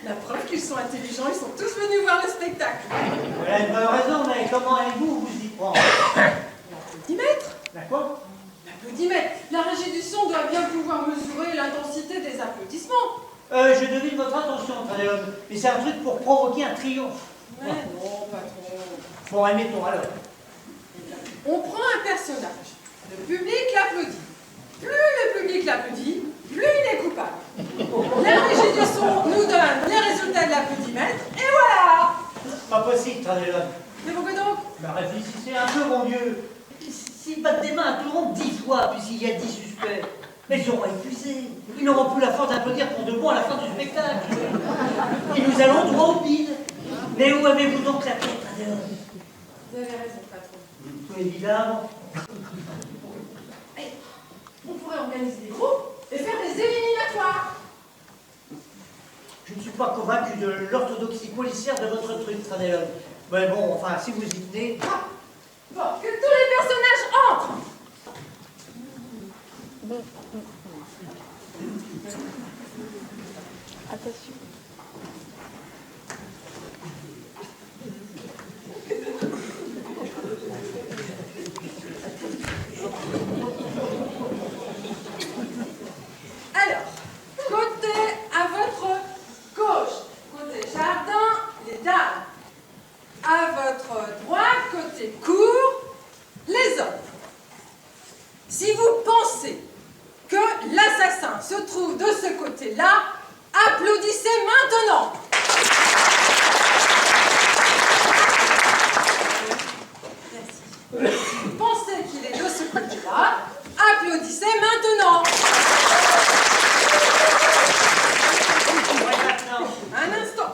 La preuve qu'ils sont intelligents, ils sont tous venus voir le spectacle. Vous avez une bonne raison, mais comment allez-vous vous y prendre? L'applaudimètre. La quoi? L'applaudimètre. La régie du son doit bien pouvoir mesurer l'intensité des applaudissements. Je devine votre attention, Tradelon. Mais c'est un truc pour provoquer un triomphe. Mais non, patron. Bon, admettons alors. On prend un personnage. Le public l'applaudit. Plus le public l'applaudit, plus il est coupable. La régie du son nous donne les résultats de l'applaudimètre, et voilà! Pas possible, Tradelon. Mais pourquoi donc? Bah, réfléchissez un peu, mon Dieu. S'ils battent des mains à tout le monde 10 fois, puisqu'il y a 10 suspects, mais ils auront épuisé. Ils n'auront plus la force d'applaudir pour de bon à la fin du spectacle. Et nous allons droit au bide. Mais où avez-vous donc la tête, Tradelon? Vous avez raison, patron. Évidemment. On pourrait organiser des groupes et faire des éliminatoires. Je ne suis pas convaincu de l'orthodoxie policière de votre truc, Tradelon. Mais bon, enfin, si vous y tenez... Bon, que tous les personnages entrent. Attention. Alors, côté à votre gauche, côté jardin, les dames. À votre droite, côté cour, les hommes. Si vous pensez que l'assassin se trouve de ce côté-là, applaudissez maintenant. Merci. Si vous pensez qu'il est de ce côté-là, applaudissez maintenant. Un instant.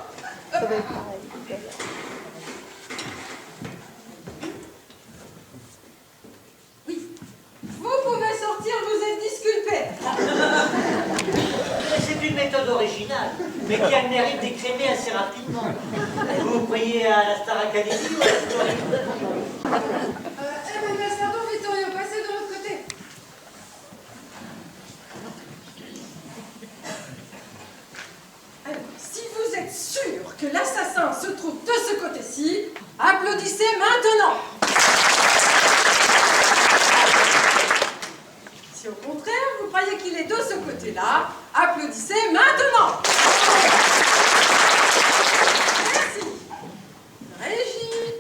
Oui. Vous pouvez sortir, vous êtes disculpé. C'est une méthode originale, mais qui a le mérite d'écrémer assez rapidement. Vous priez à la Star Academy ou à la Story? Emmanuel Sardon, Vittorio, passez de l'autre côté. Alors, si vous êtes sûr que l'assassin se trouve de ce côté-ci, applaudissez maintenant. Si au contraire, vous croyez qu'il est de ce côté-là, applaudissez maintenant. Merci. Régie.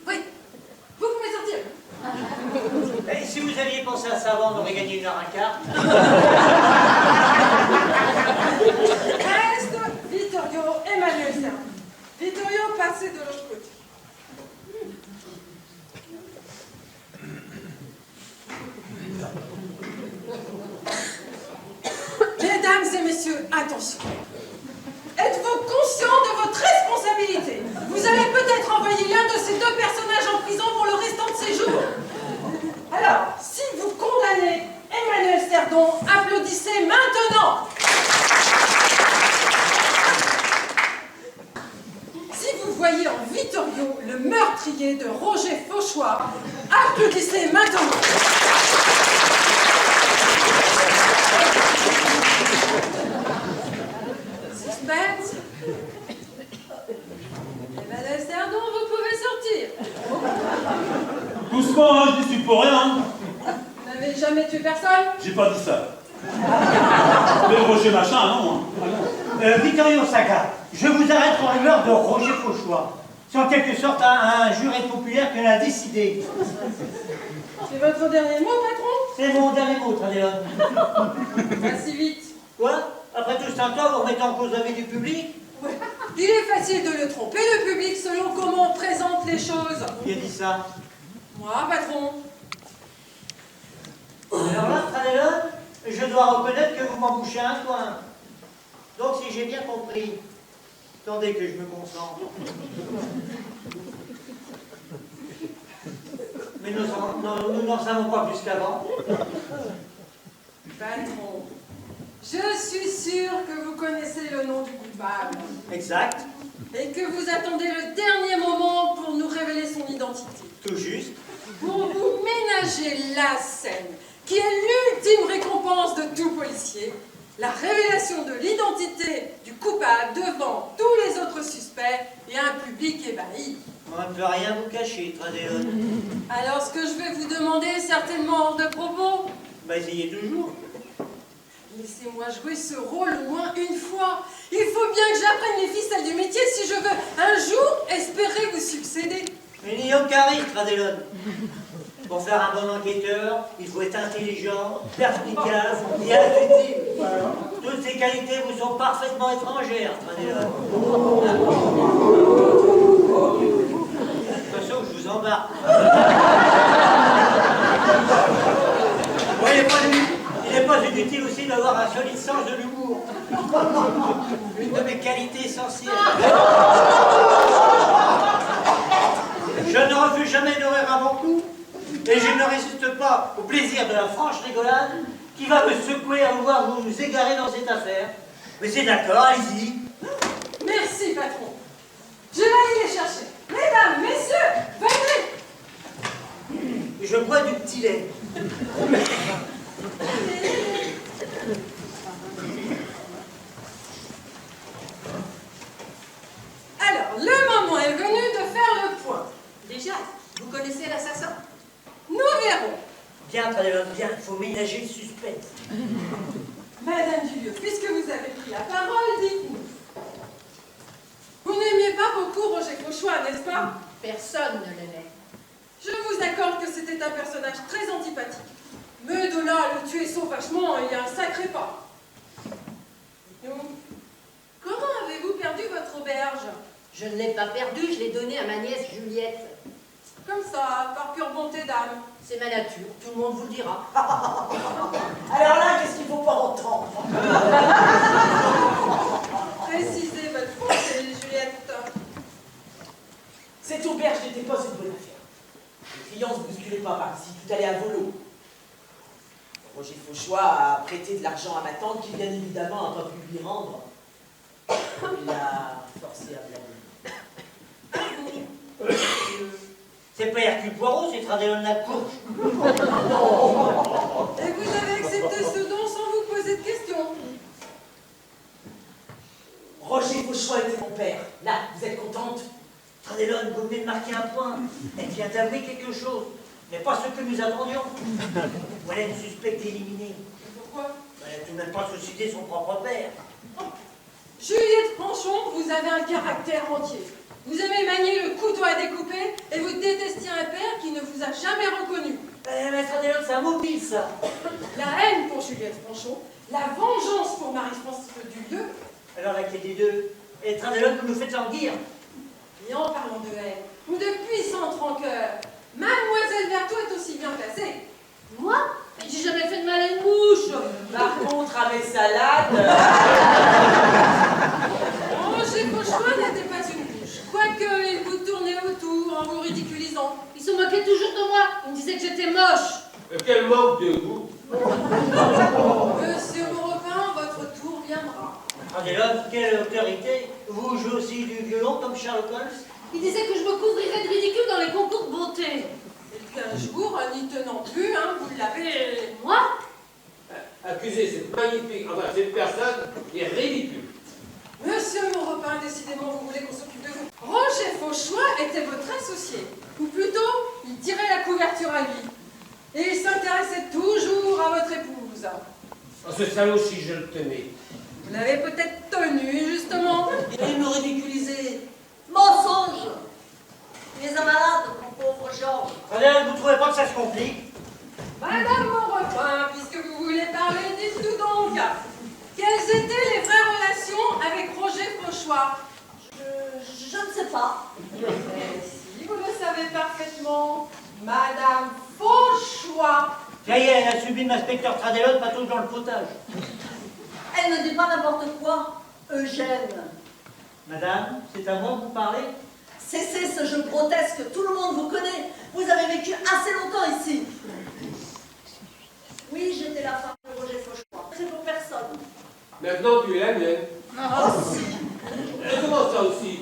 Oui, vous pouvez sortir. Et si vous aviez pensé à ça avant, on aurait gagné 1h15. Reste Vittorio, Emmanuel Sardon. Vittorio, passez de l'autre côté. Mesdames et messieurs, attention. Êtes-vous conscient de votre responsabilité? Vous allez peut-être envoyer l'un de ces deux personnages en prison pour le restant de ses jours. Alors, si vous condamnez Cerdon, applaudissez maintenant. Si vous voyez en Vittorio le meurtrier de Roger Fauchois, applaudissez maintenant. Suspense. Madame Cerdon, vous pouvez sortir. Doucement, hein, je n'y suis pour rien. Vous n'avez jamais tué personne? J'ai pas dit ça. Mais Roger machin, non. Hein. Ah, non. Vittorio Sacca, je vous arrête pour le meurtre de Roger Fauchois. C'est en quelque sorte un juré populaire qui l'a décidé. C'est votre dernier mot, patron? C'est mon dernier mot, Tradéon. Pas si vite. Quoi? Après tout ce temps, vous remettez en cause l'avis du public? Ouais. Il est facile de le tromper, le public, selon comment on présente les choses. Qui a dit ça? Moi, patron. Alors là, Tradéon, je dois reconnaître que vous m'embouchez un coin. Donc, si j'ai bien compris, attendez que je me concentre. Mais nous n'en savons pas plus qu'avant. Patron, je suis sûre que vous connaissez le nom du coupable. Exact. Et que vous attendez le dernier moment pour nous révéler son identité. Tout juste. Pour vous ménager la scène, qui est l'ultime récompense de tout policier, la révélation de l'identité du coupable devant tous les autres suspects et un public ébahi. On ne peut rien vous cacher, Tradéon. Alors ce que je vais vous demander est certainement hors de propos. Bah, essayez toujours. Laissez-moi jouer ce rôle au moins une fois. Il faut bien que j'apprenne les ficelles du métier si je veux un jour espérer vous succéder. Mais n'y a aucun risque, Tradéon. Pour faire un bon enquêteur, il faut être intelligent, perspicace et intuitif. Toutes ces qualités vous sont parfaitement étrangères, Tradéon. Attention, je vous embarque. Il n'est pas inutile aussi d'avoir un solide sens de l'humour. Une de mes qualités essentielles. Je ne refuse jamais une horaire à mon cou, et je ne résiste pas au plaisir de la franche rigolade qui va me secouer à vous voir vous égarer dans cette affaire. Mais c'est d'accord, allez-y. Merci, patron. Je vais aller les chercher. Mesdames, messieurs, venez. Je bois du petit lait. Alors, le moment est venu de faire le point. Déjà, vous connaissez l'assassin? Nous verrons. Bien, Tradéon, bien, il faut ménager le suspense. Madame Dulieu, puisque vous avez pris la parole, dites-nous. Vous n'aimiez pas beaucoup Roger Fauchois, n'est-ce pas? Personne ne l'aimait. Je vous accorde que c'était un personnage très antipathique. Mais de là à le tuer sauvagement, il y a un sacré pas. Dites-nous, comment avez-vous perdu votre auberge? Je ne l'ai pas perdu, je l'ai donné à ma nièce Juliette. Comme ça, par pure bonté d'âme. C'est ma nature, tout le monde vous le dira. Alors là, qu'est-ce qu'il ne faut pas entendre? Précisez votre pensée, Juliette. Cette auberge n'était pas une bonne affaire. Les clients ne se bousculaient pas par ici, tout allait à volo. Roger Fauchois a prêté de l'argent à ma tante qui, bien évidemment, n'a pas pu lui rendre. Il l'a forcé à blâmer. C'est pas Hercule Poirot, c'est Tradéon Lacourche. Et vous avez accepté ce don sans vous poser de questions. Roger Fauchois était mon père. Là, vous êtes contente? Tradéon, vous venez de marquer un point. Elle vient d'avouer quelque chose, mais pas ce que nous attendions. Voilà une suspecte éliminée. Pourquoi? Elle n'a tout de même pas suscité son propre père. Juliette Franchon, vous avez un caractère entier. Vous aimez manier le couteau à découper et vous détestiez un père qui ne vous a jamais reconnu. Mais Tradéon, c'est un mobile, ça. La haine pour Juliette Franchon, la vengeance pour Marie-France Dulieu. Alors laquelle des deux? Et Tradéon, vous nous faites languir. Et en parlant de haine, ou de puissante rancœur, Mademoiselle Vertot est aussi bien placée. Moi? J'ai jamais fait de mal à une mouche. Par contre, à mes salades... Roger Fauchois n'était pas une mouche, quoique il vous tournait autour en vous ridiculisant. Il se moquait toujours de moi. Il me disait que j'étais moche. Quel manque de goût. Monsieur Maurepas, votre tour viendra. Adélone, quelle autorité! Vous jouez aussi du violon comme Sherlock Holmes? Il disait que je me couvrirais de ridicule dans les concours de beauté. Et qu'un jour, n'y tenant plus, hein, vous l'avez... Moi? Accuser cette magnifique, enfin cette personne est ridicule. Monsieur Maurepas, décidément, vous voulez qu'on s'occupe de vous. Roger Fauchois était votre associé. Ou plutôt, il tirait la couverture à lui. Et il s'intéressait toujours à votre épouse. Oh, ce salaud, si je le tenais. Vous l'avez peut-être tenu, justement. Et me ridiculiser. Mensonge. Tu es un malade, mon pauvre Georges. Adélone, vous trouvez pas que ça se complique? Madame Maurepas, puisque vous voulez parler, dites tout donc. Quelles étaient les vraies relations avec Roger Fauchois? Je ne sais pas. Mais si, vous le savez parfaitement. Madame Fauchois. Ça y est, elle a subi de l'inspecteur Tradelot, pas tout dans le potage. Elle ne dit pas n'importe quoi. Eugène. Madame, c'est à moi que vous parlez? Cessez ce jeu grotesque, tout le monde vous connaît. Vous avez vécu assez longtemps ici. Oui, j'étais la femme de Roger Fauchois. C'est pour personne. Maintenant, tu es la mienne. Oh si. Comment ça aussi?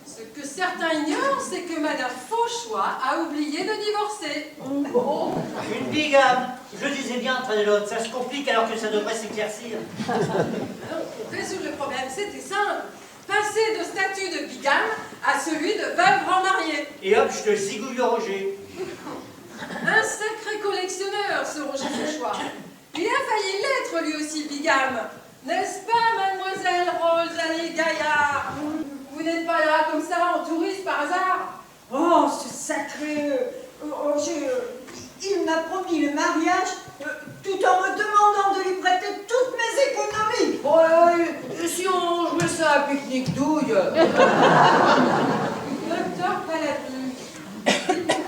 Ce que certains ignorent, c'est que Madame Fauchois a oublié de divorcer. Oh. Une bigame. Je disais bien, Tradelot, ça se complique alors que ça devrait s'éclaircir. Alors, pour résoudre le problème, c'était simple. Passer de statut de bigame à celui de veuve remariée. Et hop, je te zigouille le Roger. Un sacré collectionneur, ce Roger Fauchois. Il a failli l'être lui aussi bigame. N'est-ce pas, mademoiselle Rosalie Gaillard? Vous n'êtes pas là comme ça, en touriste par hasard? Oh, ce sacré Roger, il m'a promis le mariage tout en me demandant de lui prêter toutes mes économies. Oh, si on jouait ça à pique-nique douille. Docteur Paladru,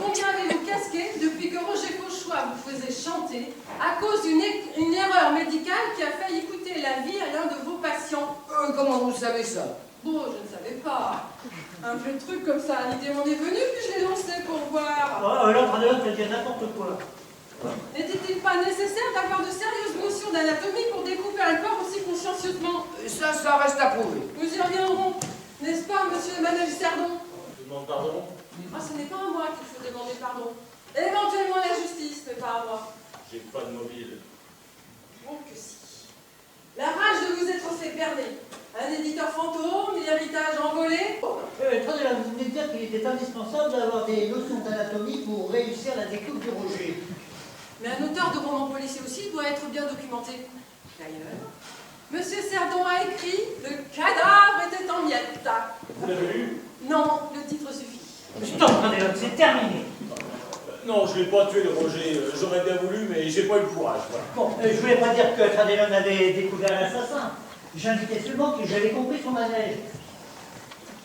combien avez-vous casqué depuis que Roger Fauchois vous faisait chanter à cause d'une erreur médicale qui a failli coûter la vie à l'un de vos patients? Comment vous savez ça? Bon, je ne savais pas. Un vieux truc comme ça, l'idée m'en est venue, puis je l'ai lancé pour voir. Oh, alors Tradelot, tu vas dire n'importe quoi. N'était-il pas nécessaire d'avoir de sérieuses notions d'anatomie pour découper un corps aussi consciencieusement? Ça reste à prouver. Nous y reviendrons. N'est-ce pas, monsieur et madame Sardon? Je demande pardon. Ah, ce n'est pas à moi qu'il faut demander pardon. Éventuellement la justice, mais pas à moi. J'ai pas de mobile. Oh que si. La rage de vous être fait berner. Un éditeur fantôme, l'héritage envolé. Tradelot, vous venez de dire qu'il était indispensable d'avoir des notions d'anatomie pour réussir la découpe du Roger. Mais un auteur de roman policier aussi doit être bien documenté. D'ailleurs, monsieur Sardon a écrit « Le cadavre était en miettes ». Vous l'avez lu? Non, le titre suffit. Stop, Tradelot, c'est terminé. Non, je l'ai pas tué le Roger. J'aurais bien voulu, mais j'ai pas eu le courage. Voilà. Bon, je voulais pas dire que Tradelot avait découvert l'assassin. J'indiquais seulement que j'avais compris son manège.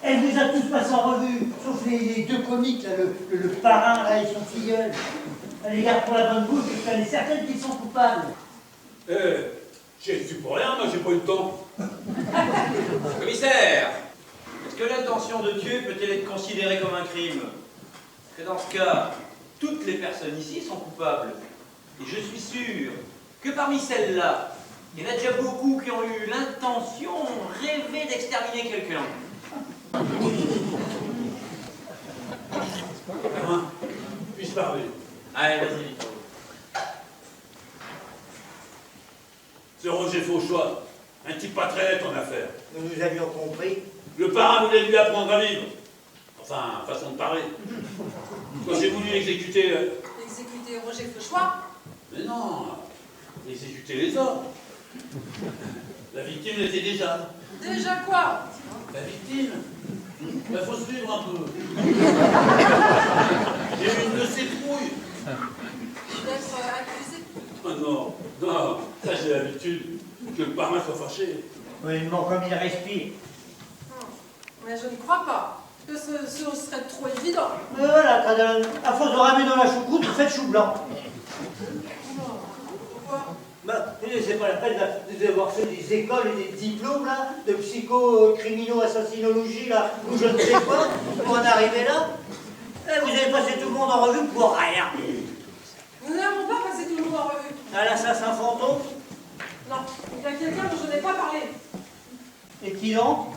Elle vous a tous passé en revue, sauf les deux comiques, là, le parrain là, et son filleul. Elle les garde pour la bonne bouche, parce qu'elle est certaine qu'ils sont coupables. J'ai su pour rien, moi j'ai pas eu le temps. Commissaire, est-ce que l'intention de tuer peut-elle être considérée comme un crime? Parce que dans ce cas, toutes les personnes ici sont coupables. Et je suis sûr que parmi celles-là, il y en a déjà beaucoup qui ont eu l'intention, rêvé d'exterminer quelqu'un. Puis-je parler? Allez, vas-y, Victor. Ce Roger Fauchois, un type pas très net en affaires. Nous avions compris. Le parrain voulait lui apprendre à vivre. Enfin, façon de parler. Quand j'ai voulu exécuter... Exécuter Roger Fauchois? Mais non, exécuter les ordres. La victime l'était déjà. Déjà quoi? La victime? Il faut suivre un peu. J'ai eu une de ses trouilles. D'être accusé? Oh non, non, ça j'ai l'habitude que le parrain soit fâché. Oui, il manque comme il respire. Mais je ne crois pas que ce serait trop évident. Mais voilà, Tradelot, à force de ramer dans la choucroute, vous faites chou blanc. Pourquoi? Bah, c'est pas la peine d'avoir fait des écoles et des diplômes, là, de psycho-criminaux-assassinologie, là, ou je ne sais quoi, pour en arriver là. Vous avez passé tout le monde en revue pour rien. Nous n'avons pas passé tout le monde en revue. Alors qui donc?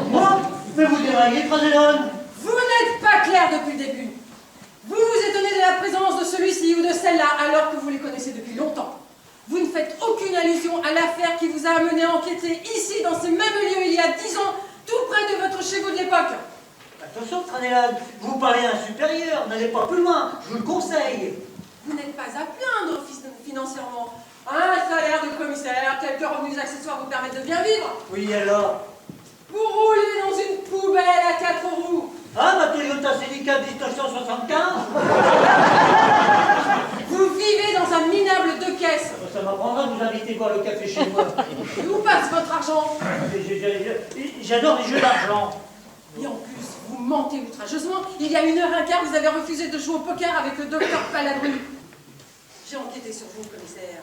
Moi? Mais vous déraillez, Trazelon. Vous n'êtes pas clair depuis le début. Vous vous étonnez de la présence de celui-ci ou de celle-là alors que vous les connaissez depuis longtemps. Vous ne faites aucune allusion à l'affaire qui vous a amené à enquêter ici, dans ce même lieu, il y a 10 ans, tout près de votre chez vous de l'époque. Attention, Trazelon, vous parlez à un supérieur, n'allez pas plus loin, je vous le conseille. Vous n'êtes pas à plaindre financièrement. Un salaire de commissaire, quelques revenus accessoires vous permettent de bien vivre. Oui, alors? Vous roulez dans une poubelle à 4 roues. Ah, ma Toyota Celica distorsion 75? Vous vivez dans un minable 2 caisses. Ça m'apprendra de vous inviter boire le café chez moi. Et où passe votre argent? J'adore les jeux d'argent. Et en plus, vous mentez outrageusement. Il y a 1h15, vous avez refusé de jouer au poker avec le docteur Paladru. J'ai enquêté sur vous, commissaire.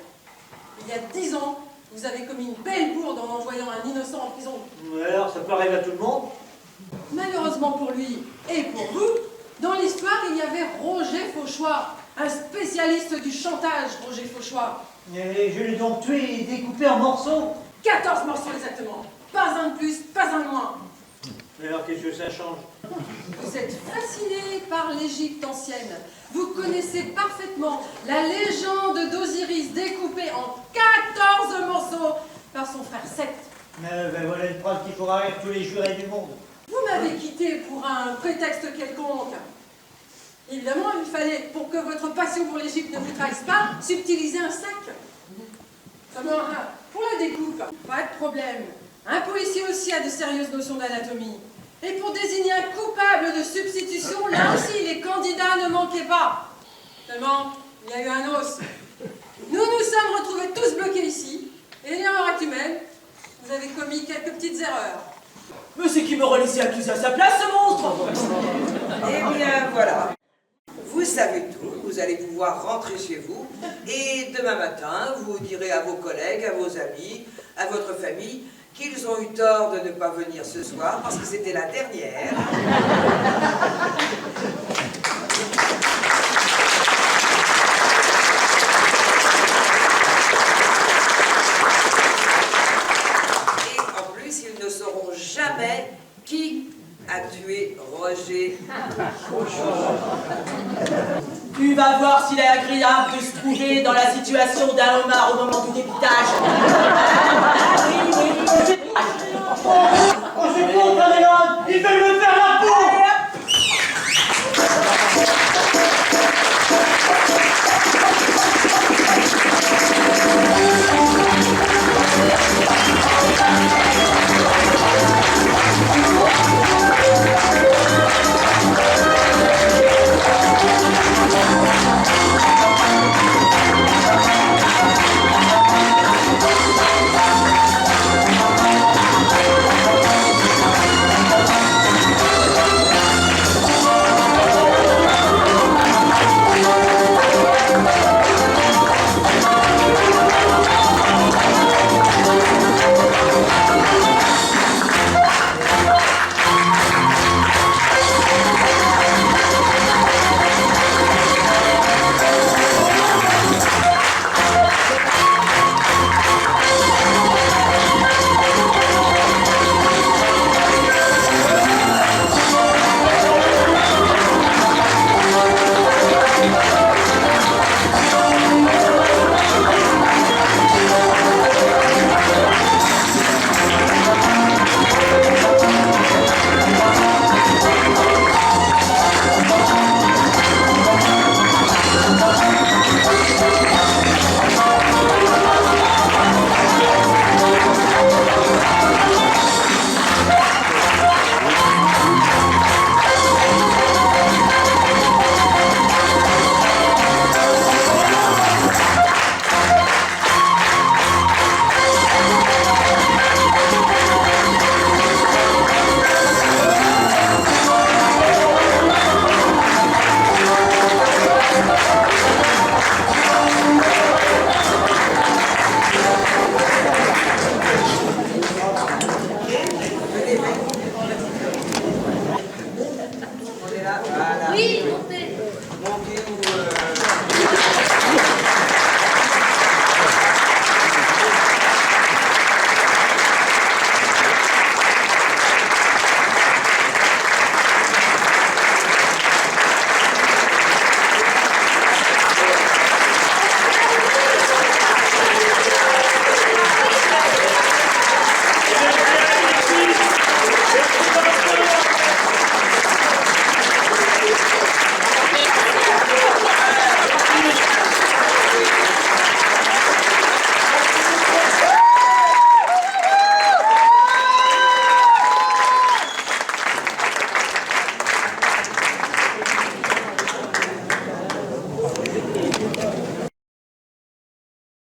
Il y a 10 ans, vous avez commis une belle bourde en envoyant un innocent en prison. Alors, ça peut arriver à tout le monde. Malheureusement pour lui et pour vous, dans l'histoire, il y avait Roger Fauchois, un spécialiste du chantage, Roger Fauchois. Et je l'ai donc tué et découpé en morceaux. 14 morceaux exactement. Pas un de plus, pas un de moins. Mais alors, qu'est-ce que ça change? Vous êtes fasciné par l'Égypte ancienne. Vous connaissez parfaitement la légende d'Osiris découpée en 14 morceaux par son frère Seth. Ben voilà une preuve qu'il faudra rire tous les jurés du monde. Vous m'avez quitté pour un prétexte quelconque. Évidemment, il fallait, pour que votre passion pour l'Égypte ne vous trahisse pas, subtiliser un sac. Seulement, pour la découpe, pas de problème. Un policier aussi a de sérieuses notions d'anatomie. Et pour désigner un coupable de substitution, là aussi, les candidats ne manquaient pas. Seulement, il y a eu un os. Nous nous sommes retrouvés tous bloqués ici, et il y a un acte humain. Vous avez commis quelques petites erreurs. Mais c'est qui m'aurait laissé accuser à sa place, ce monstre? Eh bien, voilà. Vous savez tout, vous allez pouvoir rentrer chez vous, et demain matin, vous direz à vos collègues, à vos amis, à votre famille, qu'ils ont eu tort de ne pas venir ce soir, parce que c'était la dernière. Et en plus, ils ne sauront jamais qui a tué Roger Fauchois. Tu vas voir s'il est agréable de se trouver dans la situation d'un homard au moment du dépitage. Oh, c'est bon, Trazelon, ils veulent me faire